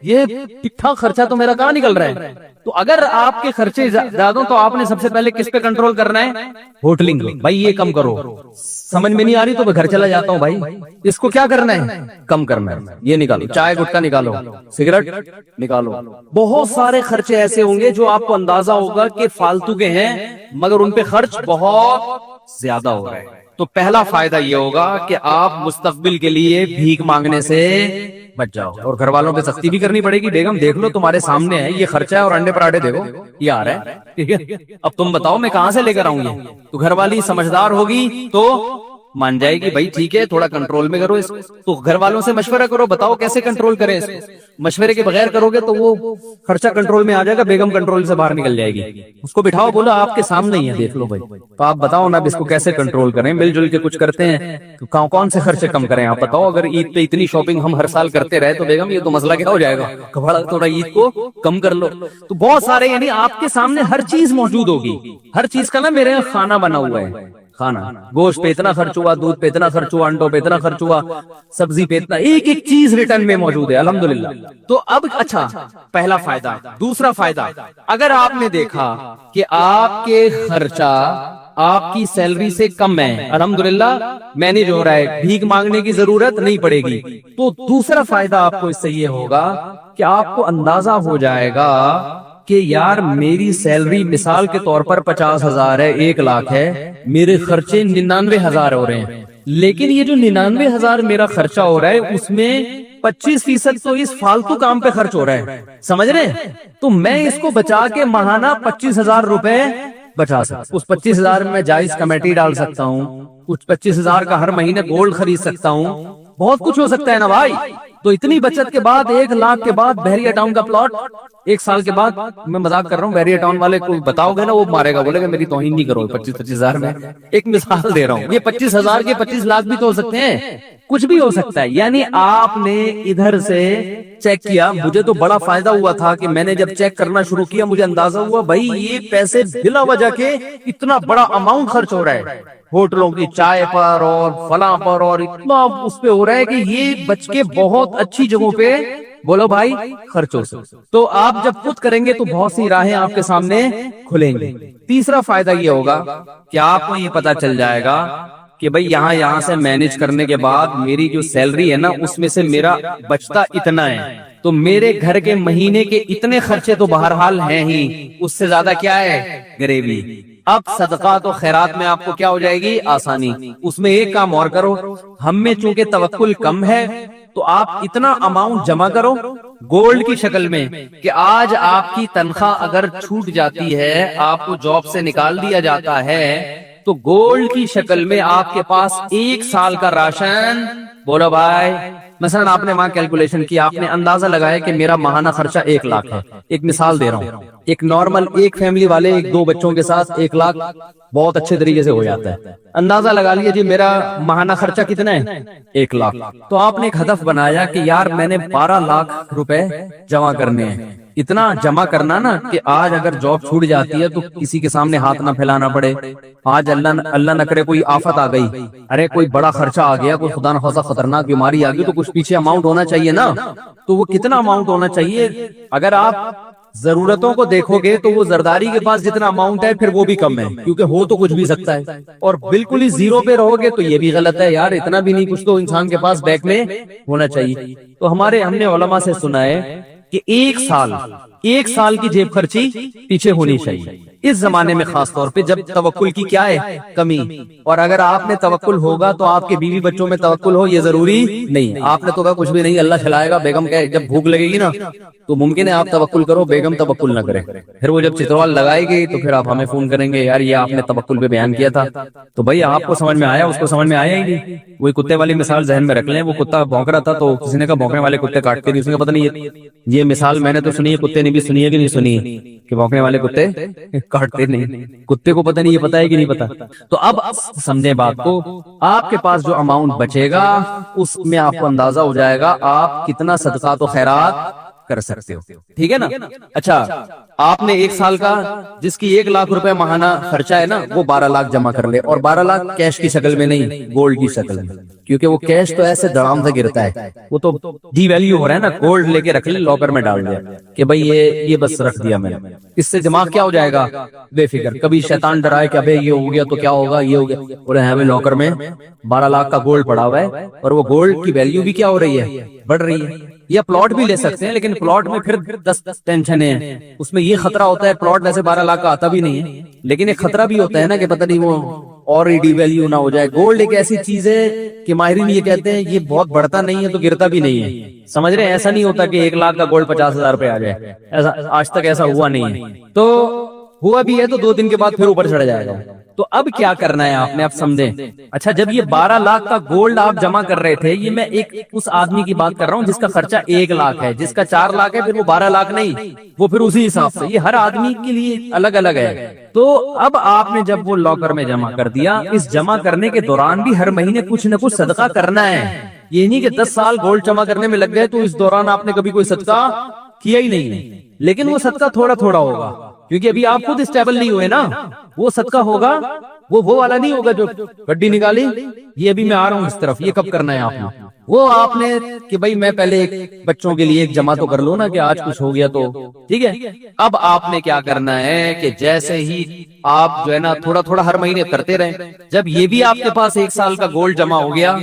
یہ ٹھیک ٹھاک خرچہ تو میرا کہاں نکل رہا ہے۔ تو اگر آپ کے خرچے زیادہ تو آپ نے سب سے پہلے کس پہ کنٹرول کرنا ہے؟ ہوٹلنگ، بھائی یہ کم کرو، سمجھ میں نہیں آ رہی تو میں گھر چلا جاتا ہوں بھائی، اس کو کیا کرنا ہے؟ کم کرنا ہے، یہ نکالو، چائے گٹکا نکالو، سگریٹ نکالو۔ بہت سارے خرچے ایسے ہوں گے جو آپ کو اندازہ ہوگا کہ فالتو کے ہیں مگر ان پہ خرچ بہت زیادہ ہو رہا ہے۔ تو پہلا فائدہ یہ ہوگا کہ آپ مستقبل کے لیے بھیک مانگنے سے بچ جاؤ، اور گھر والوں پہ سختی بھی کرنی پڑے گی، بیگم دیکھ لو تمہارے سامنے ہے یہ خرچہ ہے، اور انڈے پراٹھے دیکھو یہ آ رہا ہے، ٹھیک ہے، اب تم بتاؤ میں کہاں سے لے کر آؤں یہ؟ تو گھر والی سمجھدار ہوگی تو مان جائے گی بھائی ٹھیک ہے تھوڑا کنٹرول میں کرو اس کو، تو گھر والوں سے مشورہ کرو، بتاؤ کیسے کنٹرول کریں اس کو، مشورے کے بغیر کرو گے تو وہ خرچہ کنٹرول میں آ جائے گا، بیگم کنٹرول سے باہر نکل جائے گی، اس کو بٹھاؤ، بولا آپ کے سامنے ہی ہے دیکھ لو بھائی، تو آپ بتاؤ نا اب اس کو کیسے کنٹرول کریں، مل جل کے کچھ کرتے ہیں تو کون سے خرچے کم کریں، آپ بتاؤ، اگر عید پہ اتنی شاپنگ ہم ہر سال کرتے رہے تو بیگم یہ تو مسئلہ کیا ہو جائے گا، تھوڑا عید کو کم کر لو۔ تو بہت سارے یعنی آپ کے سامنے ہر چیز موجود ہوگی، ہر چیز کا نا میرے یہاں کھانا بنا ہوا ہے، کھانا، گوشت پہ اتنا خرچ ہوا، دودھ پہ اتنا خرچ ہوا، انڈوں پہ اتنا خرچ ہوا، سبزی پہ اتنا، ایک ایک چیز ریٹرن میں موجود ہے الحمدللہ۔ تو اب اچھا پہلا فائدہ، دوسرا فائدہ، اگر آپ نے دیکھا کہ آپ کے خرچہ آپ کی سیلری سے کم ہے، الحمدللہ مینج ہو رہا ہے، بھیک مانگنے کی ضرورت نہیں پڑے گی، تو دوسرا فائدہ آپ کو اس سے یہ ہوگا کہ آپ کو اندازہ ہو جائے گا کہ یار میری سیلری مثال کے طور پر 50,000 ہے، 1,00,000 ہے، میرے خرچے 99,000 ہو رہے ہیں، لیکن یہ جو 99,000 میرا خرچہ ہو رہا ہے اس میں 25% تو اس فالتو کام پہ خرچ ہو رہا ہے، سمجھ رہے ہیں؟ تو میں اس کو بچا کے ماہانہ 25,000 روپے بچا سکتا، اس 25,000 میں جائز کمیٹی ڈال سکتا ہوں، کچھ 25,000 کا ہر مہینے گولڈ خرید سکتا ہوں، بہت کچھ ہو سکتا ہے نا بھائی۔ تو اتنی بچت کے بعد 1,00,000 کے بعد بحریہ ٹاؤن کا پلاٹ 1 سال کے بعد، میں مذاق کر رہا ہوں، بحریہ ٹاؤن والے کو بتاؤ گے نا وہ مارے گا، بولے گا میری توہین نہیں کرو، 25,000 میں ایک مثال دے رہا ہوں، یہ 25,000 کے 25 لاکھ بھی تو ہو سکتے ہیں، کچھ بھی ہو سکتا ہے۔ یعنی آپ نے ادھر سے چیک کیا، مجھے تو بڑا فائدہ ہوا تھا کہ میں نے جب چیک کرنا شروع کیا مجھے اندازہ ہوا بھائی یہ پیسے بلا وجہ کے اتنا بڑا اماؤنٹ خرچ ہو رہا ہے، ہوٹلوں کی چائے پر اور فلاں پر، اور اتنا اس پہ ہو رہا ہے کہ یہ بچ کے بہت اچھی جگہوں پہ بولو بھائی خرچ ہو سکتا۔ تو آپ جب خود کریں گے تو بہت سی راہیں آپ کے سامنے کھلیں گی۔ تیسرا فائدہ یہ ہوگا کہ آپ کو یہ پتا چل جائے گا کہ بھئی یہاں سے مینج کرنے کے بعد میری جو سیلری ہے نا اس میں سے میرا بچتا اتنا ہے، تو میرے گھر کے مہینے کے اتنے خرچے تو بہرحال ہیں ہی، اس سے زیادہ کیا ہے گریوی۔ اب صدقات و خیرات میں آپ کو کیا ہو جائے گی آسانی، اس میں ایک کام اور کرو، ہم میں چونکہ توکل کم ہے تو آپ اتنا اماؤنٹ جمع کرو گولڈ کی شکل میں کہ آج آپ کی تنخواہ اگر چھوٹ جاتی ہے، آپ کو جاب سے نکال دیا جاتا ہے، تو گولڈ کی شکل میں آپ کے پاس 1 سال کا راشن، بولو بھائی مثلا آپ نے وہاں کیلکولیشن کی، آپ نے اندازہ لگایا کہ میرا ماہانہ خرچہ 1,00,000 ہے، ایک مثال دے رہا ہوں، ایک نارمل ایک فیملی والے 1-2 بچوں کے ساتھ 1,00,000 بہت اچھے طریقے سے ہو جاتا ہے، اندازہ لگا لیجیے جی میرا ماہانہ خرچہ کتنا ہے 1,00,000، تو آپ نے ایک ہدف بنایا کہ یار میں نے 12,00,000 روپے جمع کرنے ہیں، اتنا جمع کرنا نا کہ آج اگر جاب چھوٹ جاتی ہے تو کسی کے سامنے ہاتھ نہ پھیلانا پڑے، آج اللہ نہ کرے کوئی آفت آ گئی، ارے کوئی بڑا خرچہ آ گیا، کوئی خدا نخواستہ خطرناک بیماری آ گئی، تو کچھ پیچھے اماؤنٹ ہونا چاہیے نا، تو وہ کتنا اماؤنٹ ہونا چاہیے؟ اگر آپ ضرورتوں کو دیکھو گے تو وہ زرداری کے پاس جتنا اماؤنٹ ہے پھر وہ بھی کم ہے، کیونکہ ہو تو کچھ بھی سکتا ہے، اور بالکل ہی زیرو پہ رہو گے تو یہ بھی غلط ہے، یار اتنا بھی نہیں، کچھ تو انسان کے پاس بیک میں ہونا چاہیے۔ تو ہم نے علماء سے سنا ہے کہ 1 سال ایک سال کی جیب خرچی پیچھے ہونی چاہیے اس زمانے میں، خاص طور پہ جب توکل کی کیا ہے کمی. اور اگر آپ نے توکل ہوگا تو آپ کے بیوی بچوں میں توکل ہو یہ ضروری نہیں. آپ نے تو کہا کچھ بھی نہیں اللہ کھلائے گا، بیگم کہ جب بھوک لگے گی نا تو ممکن ہے آپ توکل کرو، بیگم توکل نہ کرے. پھر وہ جب چتروال لگائے گی تو پھر آپ ہمیں فون کریں گے یار یہ آپ نے توکل پہ بیان کیا تھا. تو بھائی آپ کو سمجھ میں آیا، اس کو سمجھ میں آیا ہی نہیں. وہی کتے والی مثال ذہن میں رکھ لیں. وہ کتا بھونک رہا تھا تو کسی نے کہا بھونکنے والے کتے کاٹتے نہیں. اس نے کہا پتہ نہیں یہ مثال میں نے تو سنی ہے، کتے نے بھی سنی ہے کہ نہیں سنی ہے کہ بھونکنے والے کتے کاٹتے نہیں. کتے کو پتہ نہیں یہ پتہ ہے کہ نہیں پتہ. تو اب سمجھیں بات کو، آپ کے پاس جو اماؤنٹ بچے گا اس میں آپ کو اندازہ ہو جائے گا آپ کتنا صدقات و خیرات کر سکتے ہو. ٹھیک ہے نا. اچھا آپ نے ایک سال کا جس کی 1 لاکھ روپے ماہانہ خرچہ ہے نا وہ 12 لاکھ جمع کر لے. اور 12 لاکھ کیش کی شکل میں نہیں، گولڈ کی شکل میں، کیونکہ وہ کیش تو ایسے دڑام سے گرتا ہے، وہ تو ڈی ویلیو ہو رہا ہے نا. گولڈ لے کے رکھ لے، لاکر میں ڈال دیا کہ بھائی یہ بس رکھ دیا میں نے. اس سے دماغ کیا ہو جائے گا بے فکر. کبھی شیطان ڈرائے کہ ابے یہ ہو گیا تو کیا ہوگا، یہ ہو گیا، بولے ہمیں لاکر میں 12 لاکھ کا گولڈ پڑا ہوا ہے اور وہ گولڈ کی ویلیو بھی کیا ہو رہی ہے، بڑھ رہی ہے. یا پلاٹ بھی لے سکتے ہیں، لیکن پلاٹ میں پھر 10 ٹینشن ہیں. اس میں یہ خطرہ ہوتا ہے، پلاٹ ویسے 12 لاکھ کا آتا بھی نہیں ہے، لیکن ایک خطرہ بھی ہوتا ہے نا کہ پتہ نہیں وہ اور ڈی ویلیو نہ ہو جائے. گولڈ ایک ایسی چیز ہے کہ ماہرین یہ کہتے ہیں یہ بہت بڑھتا نہیں ہے تو گرتا بھی نہیں ہے. سمجھ رہے ہیں؟ ایسا نہیں ہوتا کہ 1 لاکھ کا گولڈ 50,000 روپے آ جائے، ایسا آج تک ایسا ہوا نہیں ہے. تو ہوا بھی ہے تو 2 دن کے بعد پھر اوپر چڑھ جائے گا. تو اب کیا کرنا ہے آپ نے، آپ سمجھیں. اچھا جب یہ 12 لاکھ کا گولڈ آپ جمع کر رہے تھے، یہ میں ایک اس آدمی کی بات کر رہا ہوں جس کا خرچہ 1 لاکھ ہے، جس کا 4 لاکھ ہے، پھر وہ 12 لاکھ نہیں، وہ پھر اسی حساب سے. یہ ہر آدمی کے لیے الگ الگ ہے. تو اب آپ نے جب وہ لاکر میں جمع کر دیا، اس جمع کرنے کے دوران بھی ہر مہینے کچھ نہ کچھ صدقہ کرنا ہے. یہ نہیں کہ 10 سال گولڈ جمع کرنے میں لگ گئے تو اس دوران آپ نے کبھی کوئی صدقہ کیا ہی نہیں ہے. لیکن وہ صدقہ تھوڑا تھوڑا ہوگا کیونکہ ابھی آپ خود اسٹیبل نہیں ہوئے نا. وہ صدقہ ہوگا وہ والا نہیں ہوگا جو گڈی نکالی یہ ابھی میں آ رہا ہوں اس طرف، یہ کب کرنا ہے آپ نے. وہ آپ نے کہ بھائی میں پہلے ایک بچوں کے لیے ایک جمع تو کر لوں نا کہ آج کچھ ہو گیا تو ٹھیک ہے. اب آپ نے کیا کرنا ہے کہ جیسے ہی آپ جو ہے نا تھوڑا تھوڑا ہر مہینے کرتے رہیں. جب یہ بھی آپ کے پاس 1 سال کا گولڈ جمع ہو گیا،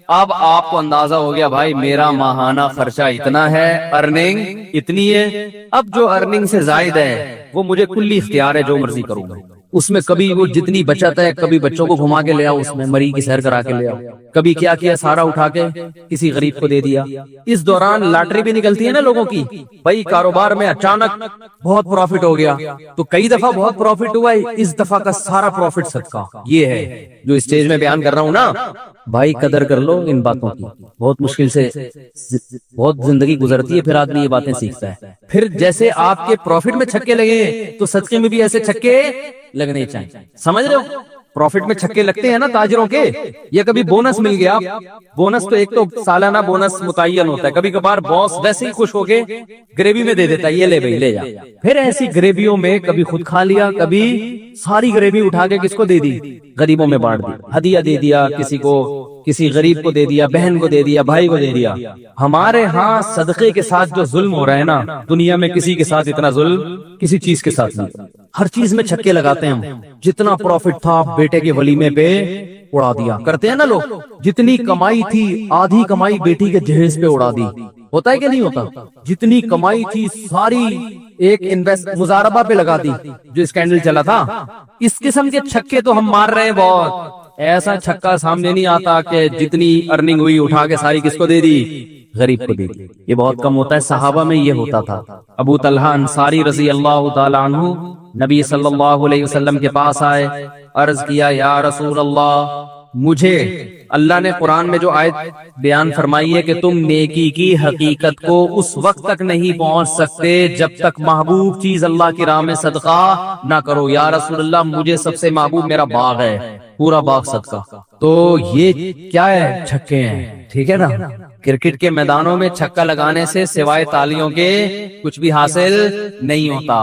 اب آپ کو اندازہ ہو گیا بھائی میرا ماہانہ خرچہ اتنا ہے، ارننگ اتنی ہے. اب جو ارننگ سے زائد ہے وہ مجھے کلی اختیار ہے، جو مرضی کروں گا اس میں. کبھی وہ جتنی بچت ہے، کبھی بچوں کو گھما کے لے آؤ، اس میں مری کی سیر کرا کے لے آؤ، کبھی کیا کیا سارا اٹھا کے کسی غریب کو دے دیا. اس دوران لاٹری بھی نکلتی ہے نا لوگوں کی، بھائی کاروبار میں اچانک بہت پروفٹ ہو گیا تو کئی دفعہ بہت پروفٹ ہوا ہے، اس دفعہ کا سارا پروفٹ صدقہ. یہ ہے جو اسٹیج میں بیان کر رہا ہوں نا. بھائی قدر کر لو ان باتوں کی، بہت مشکل سے بہت زندگی گزرتی ہے، پھر آدمی یہ باتیں سیکھتا ہے. پھر جیسے آپ کے پروفٹ میں چھکے لگے تو صدقے میں بھی ایسے چھکے لگنے چاہیے. سمجھ رہے ہو؟ پروفٹ میں چھکے لگتے ہیں نا تاجروں کے. یا کبھی بونس مل گیا، بونس تو ایک تو سالانہ بونس متعین ہوتا ہے، کبھی کبھار باس ویسے ہی خوش ہو کے گریوی میں دے دیتا ہے، یہ لے بھائی لے جا. پھر ایسی گریویوں میں کبھی خود کھا لیا، کبھی ساری گریوی اٹھا کے کس کو دے دی، غریبوں میں بانٹ دی، ہدیہ دے دیا کسی کو، کسی غریب کو دے دیا، بہن کو دے دیا، بھائی کو دے دیا. ہمارے ہاں صدقے کے ساتھ جو ظلم ہو رہا ہے نا، دنیا میں کسی کے ساتھ اتنا ظلم کسی چیز کے ساتھ نہیں. ہر چیز میں چھکے لگاتے ہیں ہم. جتنا پروفٹ تھا بیٹے کے ولیمے پہ اڑا دیا، کرتے ہیں نا لوگ. جتنی کمائی تھی آدھی کمائی بیٹی کے جہیز پہ اڑا دی. ہوتا ہے کہ نہیں ہوتا؟ جتنی کمائی تھی ساری ایک انویسٹ مزاربہ پہ لگا دی، جو اسکینڈل چلا تھا. اس قسم کے چھکے تو ہم مار رہے ہیں بہت. ایسا چھکا سامنے نہیں آتا کہ جتنی ارننگ ہوئی اٹھا کے ساری کس کو دے دی، غریب کو دے دی. یہ بہت کم ہوتا ہے. صحابہ میں یہ ہوتا تھا. ابو طلحہ انصاری رضی اللہ تعالی عنہ نبی صلی اللہ علیہ وسلم کے پاس آئے، عرض کیا یا رسول اللہ، مجھے اللہ نے قرآن میں جو آیت بیان فرمائی ہے کہ تم نیکی کی حقیقت کو اس وقت تک نہیں پہنچ سکتے جب تک محبوب چیز اللہ کی راہ میں صدقہ نہ کرو. یا رسول اللہ مجھے سب سے محبوب میرا باغ ہے، پورا باغ صدقہ. تو یہ کیا ہے؟ چھکے ہیں. ٹھیک ہے نا. کرکٹ کے میدانوں میں چھکا لگانے سے سوائے تالیوں کے کچھ بھی حاصل نہیں ہوتا.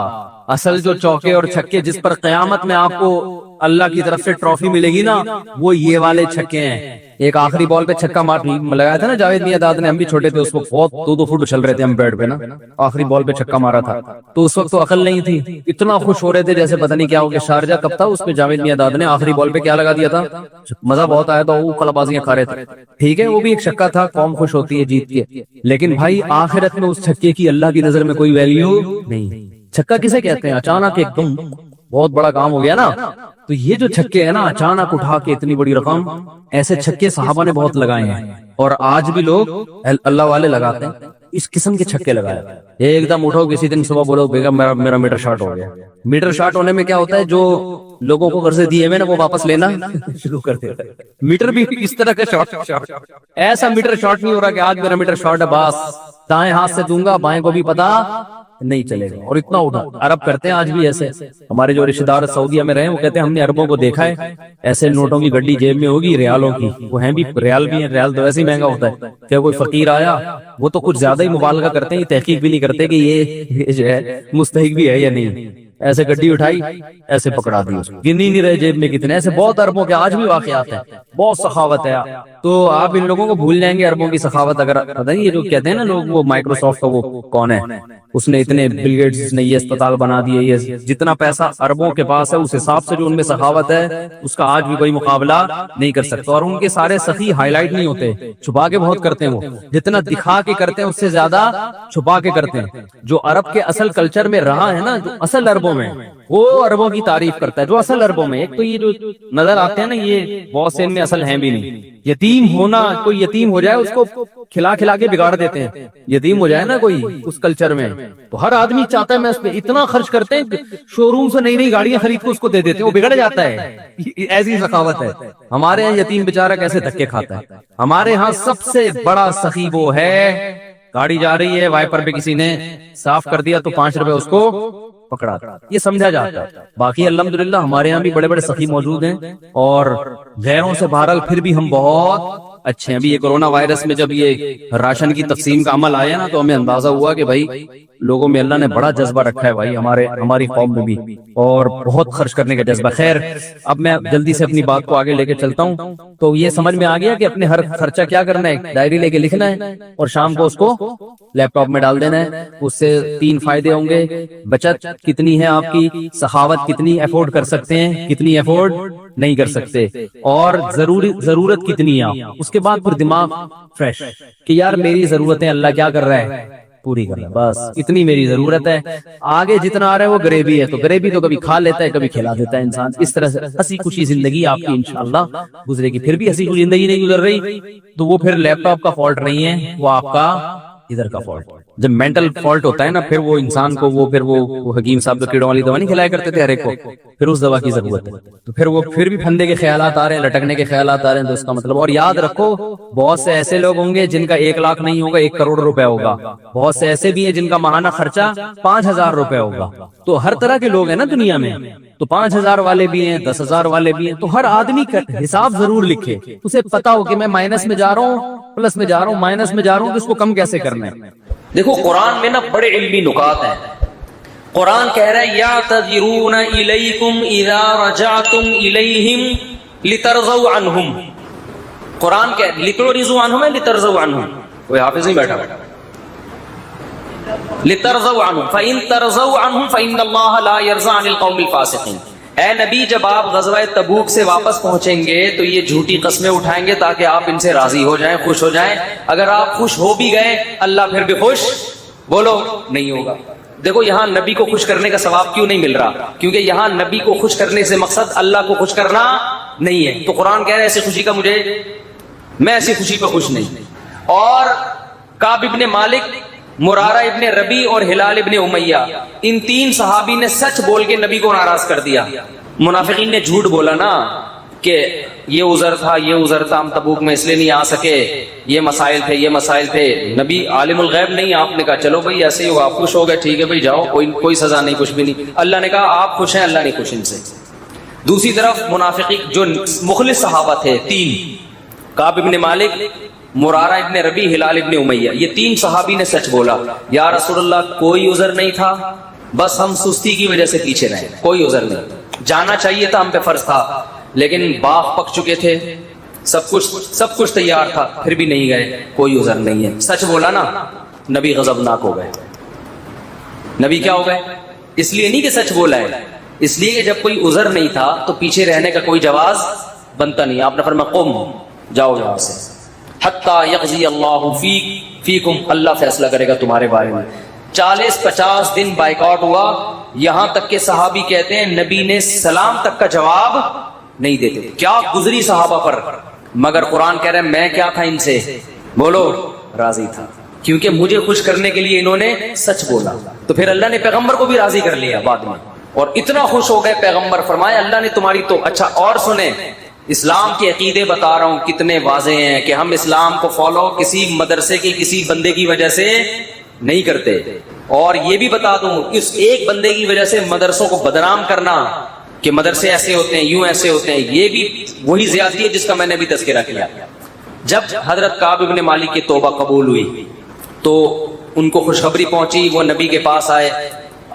اصل جو چوکے اور چھکے جس پر قیامت میں آپ کو اللہ کی طرف سے ٹرافی ملے گی نا، وہ یہ والے چھکے ہیں. ایک آخری بال پہ چھکا مار لگایا تھا نا جاوید میاں داد نے, ہم بھی چھوٹے تھے اس وقت, بہت 2-2 فٹ چل رہے تھے ہم بیڈ پہ نا, آخری بال پہ چھکا مارا تھا تو اس وقت تو عقل نہیں تھی, اتنا خوش ہو رہے تھے جیسے پتہ نہیں کیا ہو گیا. شارجہ کب تھا, اس پہ جاوید میاں داد نے آخری بال پہ کیا لگا دیا تھا, مزہ بہت آیا تھا, وہ قلبازیاں کھا رہے تھے. ٹھیک ہے وہ بھی ایک چھکا تھا, قوم خوش ہوتی ہے جیت کے, لیکن بھائی آخرت میں اس چھکے کی اللہ کی نظر میں کوئی ویلیو نہیں. چھکا کسے کہتے ہیں؟ اچانک ایک دم بہت بڑا کام ہو گیا نا, تو یہ جو چھکے ہیں نا اچانک اٹھا کے اتنی بڑی رقم, ایسے چھکے صحابہ نے بہت لگائے ہیں اور آج بھی لوگ اللہ والے لگاتے ہیں. اس قسم کے چھکے لگائے, ایک دم اٹھو کسی دن صبح بولو بیگم میرا میٹر شارٹ ہو گیا. میٹر شارٹ ہونے میں کیا ہوتا ہے, جو لوگوں کو قرضے دیے ہوئے نا وہ واپس لینا شروع کر دیتا ہے. میٹر بھی اس طرح کا شارٹ, ایسا میٹر شارٹ نہیں ہو رہا کہ آج میرا میٹر شارٹ ہے بس دائیں ہاتھ سے دوں گا بائیں کو بھی پتا نہیں چلے گا, اور اتنا اٹھا. عرب کرتے ہیں آج بھی ایسے, ہمارے جو رشتہ دار سعودیہ میں رہے وہ کہتے ہیں ہم نے عربوں کو دیکھا ہے ایسے نوٹوں کی گڈی جیب میں ہوگی ریالوں کی, وہ ہیں بھی ریال بھی ہیں, ریال تو ویسے ہی مہنگا ہوتا ہے. کہ کوئی فقیر آیا وہ تو کچھ زیادہ ہی مبالغہ کرتے ہیں, یہ تحقیق بھی نہیں کرتے کہ یہ جو ہے مستحق بھی ہے یا نہیں. ایسے گڈی اٹھائی ایسے پکڑا دی, گنی نہیں رہے جیب میں کتنے. ایسے بہت عربوں کے آج بھی واقعات ہیں, بہت سخاوت ہے. تو آپ ان لوگوں کو بھول جائیں گے عربوں کی سخاوت. اگر پتہ نہیں یہ جو کہتے ہیں نا لوگ وہ مائکروسافٹ کا وہ کون ہے, اس نے اتنے بل گیٹس نے یہ اسپتال بنا دیے, یہ جتنا پیسہ عربوں کے پاس ہے اس حساب سے جو ان میں سخاوت ہے اس کا آج بھی کوئی مقابلہ نہیں کر سکتا. اور ان کے سارے سخی ہائی لائٹ نہیں ہوتے, چھپا کے بہت کرتے ہیں. وہ جتنا دکھا کے کرتے ہیں اس سے زیادہ چھپا کے کرتے ہیں. جو عرب کے اصل کلچر میں رہا ہے نا, جو اصل عربوں میں, وہ عربوں کی تعریف کرتا ہے. جو اصل عربوں میں, ایک تو یہ جو نظر آتے ہیں نا یہ بہت سے ان میں اصل ہیں بھی نہیں. یتیم ہونا, کوئی یتیم ہو جائے اس کو کھلا کھلا کے بگاڑ دیتے ہیں. یتیم ہو جائے نا کوئی اس کلچر میں تو ہر آدمی چاہتا ہے میں اس پہ اتنا خرچ کرتے ہیں, شو روم سے نئی نئی گاڑیاں خرید کے اس کو دے دیتے ہیں, وہ بگڑ جاتا ہے. ایسی سخاوت ہے. ہمارے یہاں یتیم بیچارہ کیسے دھکے کھاتا ہے. ہمارے ہاں سب سے بڑا سخی وہ ہے, گاڑی جا رہی ہے وائپر پہ کسی نے صاف کر دیا تو 5 روپے اس کو پکڑا, یہ سمجھا جاتا ہے. باقی الحمدللہ ہمارے یہاں بھی بڑے بڑے سخی موجود ہیں, اور غیروں سے بہرحال پھر بھی ہم بہت اچھے ہیں. ابھی یہ کورونا وائرس میں جب یہ راشن کی تقسیم کا عمل آیا نا تو ہمیں اندازہ ہوا کہ بھائی لوگوں میں اللہ نے بڑا جذبہ رکھا ہے بھائی, ہماری قوم میں بھی, اور بہت خرچ کرنے کا جذبہ. خیر اب میں جلدی سے اپنی بات کو آگے لے کے چلتا ہوں. تو یہ سمجھ میں آ گیا کہ اپنے ہر خرچہ کیا کرنا ہے, ڈائری لے کے لکھنا ہے اور شام کو اس کو لیپ ٹاپ میں ڈال دینا ہے. اس سے 3 فائدے ہوں گے, بچت کتنی ہے آپ کی, سخاوت کتنی افورڈ کر سکتے ہیں, کتنی افورڈ نہیں کر سکتے, اور ضرورت کتنی ہے. اس کے بعد پھر دماغ فریش کہ یار میری ضرورتیں اللہ کیا کر رہا ہے, پوری کر رہا ہے, بس اتنی میری ضرورت ہے. آگے جتنا آ رہا ہے وہ غریبی ہے, تو غریبی تو کبھی کھا لیتا ہے کبھی کھلا دیتا ہے انسان. اس طرح سے ہنسی خوشی زندگی آپ کی انشاءاللہ گزرے گی. پھر بھی ہنسی خوشی زندگی نہیں گزر رہی تو وہ پھر لیپ ٹاپ کا فالٹ نہیں ہے, وہ آپ کا ادھر کا فالٹ. جب مینٹل فالٹ ہوتا ہے نا پھر وہ انسان کو پھر وہ حکیم صاحب جو کیڑوں والی دوا نہیں کھلایا کرتے تھے ہر ایک کو, پھر اس دوا کی ضرورت ہے. تو پھر بھی پھندے کے خیالات آ رہے ہیں, لٹکنے کے خیالات آ رہے ہیں, تو اس کا مطلب. اور یاد رکھو بہت سے ایسے لوگ ہوں گے جن کا 1 لاکھ نہیں ہوگا 1 کروڑ روپے ہوگا, بہت سے ایسے بھی ہیں جن کا ماہانہ خرچہ 5000 روپے ہوگا. تو ہر طرح کے لوگ ہیں نا دنیا میں, تو 5000 والے بھی ہیں, 10,000 والے بھی ہیں. تو ہر آدمی کا حساب ضرور لکھے, اسے پتا ہو کہ میں مائنس میں جا رہا ہوں, پلس میں جا رہا ہوں, مائنس میں جا رہا ہوں, تو اس کو کم کیسے کرنا ہے. دیکھو قرآن میں نا بڑے علمی نکات ہیں. قرآن کہہ رہا ہے یعتذرون الیکم اذا رجعتم الیہم لترضوا عنہم. قرآن کہہ لترضوا عنہم ہے لترضوا عنہم, کوئی حافظ نہیں بیٹھا, لترضوا عنہم فإن ترضوا عنہم فإن اللہ لا يرضى عن القوم الفاسقین. اے نبی جب آپ غزوہ تبوک سے واپس پہنچیں گے تو یہ جھوٹی قسمیں اٹھائیں گے تاکہ آپ ان سے راضی ہو جائیں, خوش ہو جائیں. اگر آپ خوش ہو بھی گئے اللہ پھر بھی خوش بولو نہیں ہوگا. دیکھو یہاں نبی کو خوش کرنے کا ثواب کیوں نہیں مل رہا, کیونکہ یہاں نبی کو خوش کرنے سے مقصد اللہ کو خوش کرنا نہیں ہے. تو قرآن کہہ رہا ہے ایسی خوشی کا میں ایسی خوشی پہ خوش نہیں. اور کعب ابن مالک, مرارہ ابن ربی اور ہلال ابن امیہ, ان 3 صحابی نے سچ بول کے نبی کو ناراض کر دیا. منافقین نے جھوٹ بولا نا کہ یہ عذر تھا یہ عذر تھا, ہم تبوک میں اس لیے نہیں آ سکے, یہ مسائل تھے یہ مسائل تھے. نبی عالم الغیب نہیں, آپ نے کہا چلو بھائی ایسے ہی ہو, آپ خوش ہو گئے ٹھیک ہے بھائی جاؤ, کوئی سزا نہیں, کچھ بھی نہیں. اللہ نے کہا آپ خوش ہیں, اللہ نہیں خوش ان سے. دوسری طرف منافقین جو مخلص صحابہ تھے 3, کعب ابن مالک, مرارہ ابن ربی, ہلال ابن امیہ, یہ 3 صحابی نے سچ بولا. یا رسول اللہ کوئی عذر نہیں تھا, بس ہم سستی کی وجہ سے پیچھے رہے, کوئی عذر نہیں, جانا چاہیے تھا, ہم پہ فرض تھا, لیکن باغ پک چکے تھے, سب کچھ تیار تھا پھر بھی نہیں گئے, کوئی عذر نہیں ہے. سچ بولا نا, نبی غضبناک ہو گئے. نبی کیا ہو گئے؟ اس لیے نہیں کہ سچ بولا ہے, اس لیے کہ جب کوئی عذر نہیں تھا تو پیچھے رہنے کا کوئی جواز بنتا نہیں. آپ نے فرمایا قم, جاؤ یہاں سے, حتی یقضی اللہ فیکم, اللہ فیصلہ کرے گا تمہارے بارے میں. 40-50 دن بائیکاٹ ہوا, یہاں تک کہ صحابی کہتے ہیں نبی نے سلام تک کا جواب نہیں دیتے. کیا گزری صحابہ پر, مگر قرآن کہہ رہے ہیں میں کیا تھا ان سے, بولو, راضی تھا, کیونکہ مجھے خوش کرنے کے لیے انہوں نے سچ بولا. تو پھر اللہ نے پیغمبر کو بھی راضی کر لیا بعد میں, اور اتنا خوش ہو گئے پیغمبر, فرمایا اللہ نے تمہاری تو. اچھا اور سنیں, اسلام کے عقیدے بتا رہا ہوں کتنے واضح ہیں کہ ہم اسلام کو فالو کسی مدرسے کی کسی بندے کی وجہ سے نہیں کرتے. اور یہ بھی بتا دوں, اس ایک بندے کی وجہ سے مدرسوں کو بدنام کرنا کہ مدرسے ایسے ہوتے ہیں, یوں ایسے ہوتے ہیں, یہ بھی وہی زیادتی ہے جس کا میں نے بھی تذکرہ کیا. جب حضرت کعب ابن مالک کی توبہ قبول ہوئی تو ان کو خوشخبری پہنچی, وہ نبی کے پاس آئے.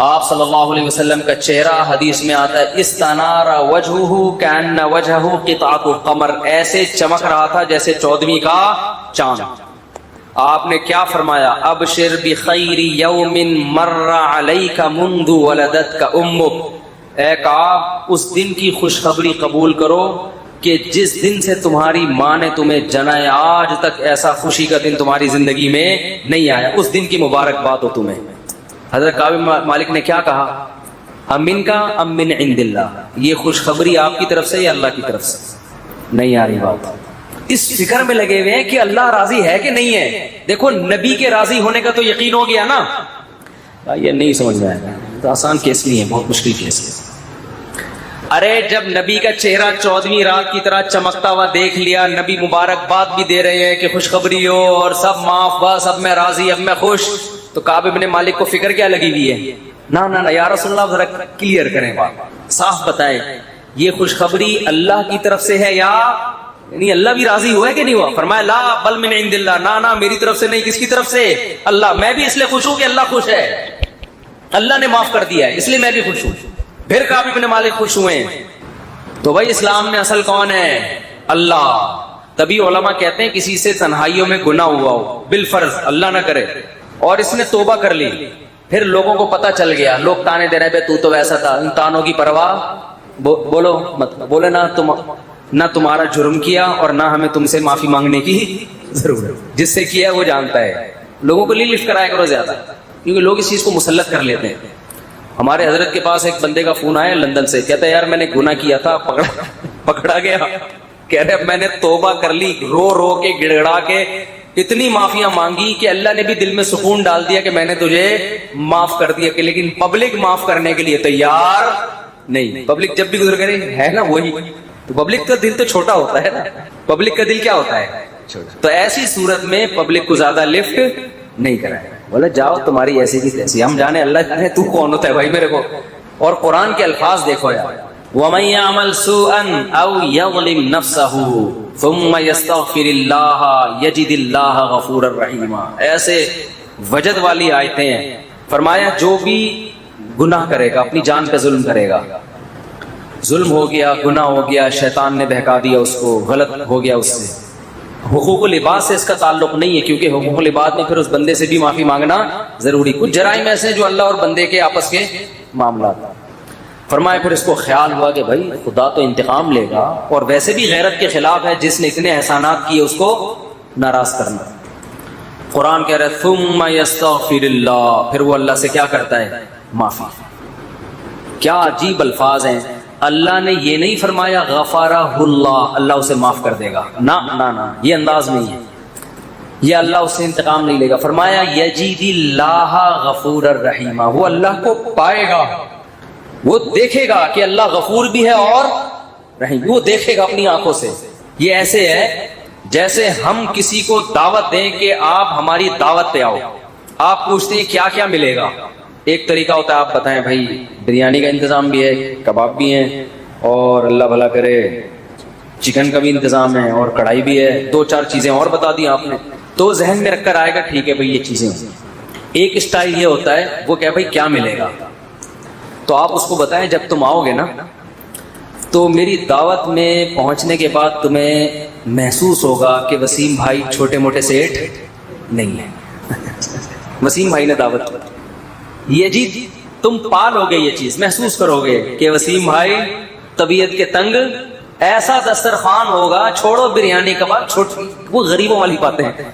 آپ صلی اللہ علیہ وسلم کا چہرہ حدیث میں آتا ہے استنار وجہہ کأن وجہہ قطعۃ القمر, ایسے چمک رہا تھا جیسے 14ویں کا چاند. آپ نے کیا فرمایا, ابشر بخیر یوم مر علیک منذ ولدتک امک, اے کعب اس دن کی خوشخبری قبول کرو کہ جس دن سے تمہاری ماں نے تمہیں جنا ہے, آج تک ایسا خوشی کا دن تمہاری زندگی میں نہیں آیا, اس دن کی مبارکباد ہو تمہیں. حضرت کعب مالک نے کیا کہا, امن کا ام من عند اللہ, یہ خوشخبری آپ کی طرف سے یا اللہ کی طرف سے؟ نہیں آ رہی بات. اس فکر میں لگے ہوئے ہیں کہ اللہ راضی ہے کہ نہیں ہے. دیکھو نبی کے راضی ہونے کا تو یقین ہو گیا نا, یہ نہیں سمجھ میں آئے گا تو آسان کیس نہیں ہے, بہت مشکل کیس ہے. ارے جب نبی کا چہرہ 14ویں رات کی طرح چمکتا ہوا دیکھ لیا, نبی مبارکباد بھی دے رہے ہیں کہ خوشخبری ہو اور سب معاف, بس اب میں راضی, اب میں خوش, تو کعب ابن مالک کو فکر کیا لگی ہوئی ہے, نہ یا رسول اللہ ذرا کلیئر کریں بات, صاف بتائیں یہ خوشخبری اللہ کی طرف سے ہے یا نہیں, اللہ بھی راضی ہوا ہے کہ نہیں ہوا؟ فرمایا لا بل من عند اللہ, نہ میری طرف سے نہیں, کس کی طرف سے؟ اللہ. میں بھی اس لیے خوش ہوں کہ اللہ خوش ہے, اللہ نے معاف کر دیا ہے, اس لیے میں بھی خوش ہوں. پھر کعب ابن مالک خوش ہوئے. تو بھائی اسلام میں اصل کون ہے؟ اللہ. تبھی علماء کہتے ہیں کسی سے تنہائیوں میں گناہ ہوا ہو بالفرض, اللہ نہ کرے, اور اس نے توبہ کر لی, پھر لوگوں کو پتہ چل گیا, لوگ تانے دے رہے بے تو ویسا تھا, ان تانوں کی پرواہ بولو مت, بولے نہ تمہارا جرم کیا اور نہ ہمیں تم سے معافی مانگنے کی ضرورت, جس سے کیا وہ جانتا ہے. لوگوں کو لفٹ کرایا کرو زیادہ, کیونکہ لوگ اس چیز کو مسلط کر لیتے ہیں. ہمارے حضرت کے پاس ایک بندے کا فون آیا لندن سے, کہتا ہے یار میں نے گناہ کیا تھا, پکڑا گیا, کہہ رہے میں نے توبہ کر لی, رو کے گڑ گڑا کے اتنی معافیاں مانگی کہ اللہ نے بھی دل میں سکون ڈال دیا کہ میں نے تجھے معاف کر دیا, کہ لیکن پبلک معاف کرنے کے لیے تیار نہیں. پبلک جب بھی گزر کرے ہے نا وہی, تو پبلک کا دل تو چھوٹا ہوتا ہے نا, پبلک کا دل کیا ہوتا ہے چھوٹا. تو ایسی صورت میں پبلک کو زیادہ لفٹ نہیں کرائے, بولے جاؤ تمہاری ایسی کی تیسی, ہم جانے اللہ جانے تو کون ہوتا ہے بھائی میرے کو. اور قرآن کے الفاظ دیکھو یار, وَمَن يَعْمَلْ سُوءًا أَوْ يَظْلِمْ نَفْسَهُ ثُمَّ يَسْتَغْفِرِ اللَّهَ يَجِدِ اللَّهَ غَفُورًا رَحِيمًا, ایسے وجد والی آیتیں ہیں. فرمایا جو بھی گناہ کرے گا, اپنی جان پہ ظلم کرے گا, ظلم ہو گیا, گناہ ہو گیا, شیطان نے بہکا دیا اس کو, غلط ہو گیا اس سے, حقوق العباد سے اس کا تعلق نہیں ہے, کیونکہ حقوق العباد میں پھر اس بندے سے بھی معافی مانگنا ضروری. کچھ جرائم ایسے ہیں جو اللہ اور بندے کے آپس کے معاملات. فرمایا پھر اس کو خیال ہوا کہ بھائی خدا تو انتقام لے گا, اور ویسے بھی غیرت کے خلاف ہے, جس نے اتنے احسانات کیے اس کو ناراض کرنا. قرآن کہہ رہا ہے ثم یستغفر اللہ, پھر وہ اللہ سے کیا کرتا ہے؟ معافی. کیا عجیب الفاظ ہیں. اللہ نے یہ نہیں فرمایا غفارہ اللہ, اللہ اسے معاف کر دے گا, نہ یہ انداز نہیں ہے, یہ اللہ اس سے انتقام نہیں لے گا. فرمایا یجید اللہ غفور الرحیم, وہ اللہ کو پائے گا, وہ دیکھے گا کہ اللہ غفور بھی ہے اور رحیم, وہ دیکھے گا اپنی آنکھوں سے. یہ ایسے ہے جیسے ہم کسی کو دعوت دیں کہ آپ ہماری دعوت پہ آؤ, آپ پوچھتے ہیں کیا کیا ملے گا. ایک طریقہ ہوتا ہے آپ بتائیں بھائی بریانی کا انتظام بھی ہے, کباب بھی ہیں, اور اللہ بھلا کرے چکن کا بھی انتظام ہے, اور کڑھائی بھی ہے, 2-4 چیزیں اور بتا دی آپ نے, تو ذہن میں رکھ کر آئے گا ٹھیک ہے بھائی یہ چیزیں. ایک اسٹائل یہ ہوتا ہے وہ کہ بھائی کیا ملے گا, تو آپ اس کو بتائیں جب تم آؤ گے نا تو میری دعوت میں پہنچنے کے بعد تمہیں محسوس ہوگا کہ وسیم بھائی چھوٹے موٹے سیٹ نہیں ہیں. وسیم بھائی نے دعوت کی. یہ جی تم پالو گے یہ چیز, محسوس کرو گے کہ وسیم بھائی طبیعت کے تنگ, ایسا دسترخوان ہوگا, چھوڑو بریانی کباب, وہ غریبوں والی باتیں ہیں.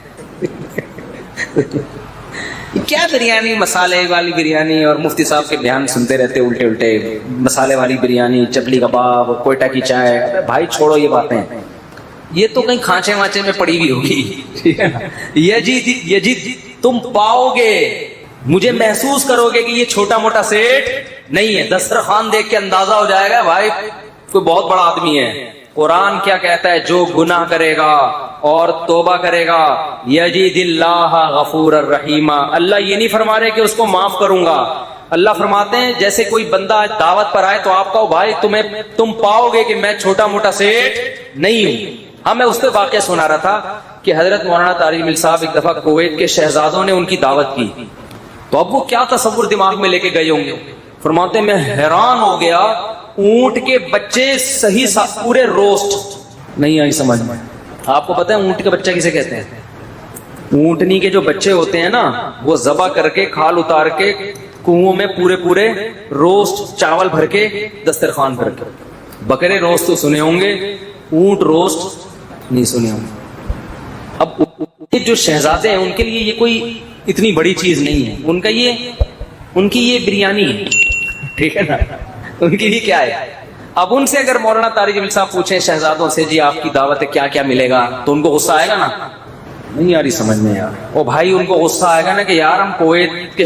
کیا بریانی, مسالے والی بریانی, اور مفتی صاحب کے بیان سنتے رہتے الٹے الٹے, مسالے والی بریانی, چپلی کباب, کوئٹہ کی چائے. بھائی چھوڑو یہ باتیں, یہ تو کہیں کھانچے وانچے میں پڑی ہوئی ہوگی. یہ جی تم پاؤ گے, مجھے محسوس کرو گے کہ یہ چھوٹا موٹا سیٹ نہیں ہے. دسترخوان دیکھ کے اندازہ ہو جائے گا بھائی کوئی بہت بڑا آدمی ہے. قرآن کیا کہتا ہے, جو گناہ کرے گا اور توبہ کرے گا یجد اللہ غفور الرحیم. اللہ یہ نہیں فرما رہے کہ اس کو معاف کروں گا, اللہ فرماتے ہیں جیسے کوئی بندہ دعوت پر آئے تو آپ کہو بھائی تم پاؤ گے کہ میں چھوٹا موٹا سیٹ نہیں ہوں. ہاں میں اس پہ واقعہ سنا رہا تھا کہ حضرت مولانا طارق مل صاحب ایک دفعہ کویت کے شہزادوں نے ان کی دعوت کی, تو اب وہ کیا تصور دماغ میں لے کے گئے ہوں گے. فرماتے میں حیران ہو گیا, اونٹ کے بچے صحیح پورے روسٹ نہیں آئی سمجھ میں. آپ کو پتہ ہے اونٹ کے بچہ کسے کہتے ہیں؟ اونٹنی کے جو بچے ہوتے ہیں نا, وہ ذبح کر کے کھال اتار کے کنووں میں پورے روسٹ چاول بھر کے دسترخوان بھر کے. بکرے روسٹ تو سنے ہوں گے, اونٹ روسٹ نہیں سنے ہوں گے. اب جو شہزادے ہیں ان کے لیے یہ کوئی اتنی بڑی چیز نہیں ہے, ان کی یہ بریانی ہے, ٹھیک ہے نا, ان کی یہ کیا ہے. اب ان سے اگر مولانا طارق جمیل صاحب پوچھیں شہزادوں سے جی آپ کی دعوت ہے کیا کیا ملے گا, تو ان کو غصہ آئے گا نا, نہیں آ رہی سمجھ میں یار. وہ بھائی ان کو غصہ آئے گا نا کہ یار ہم کویت کے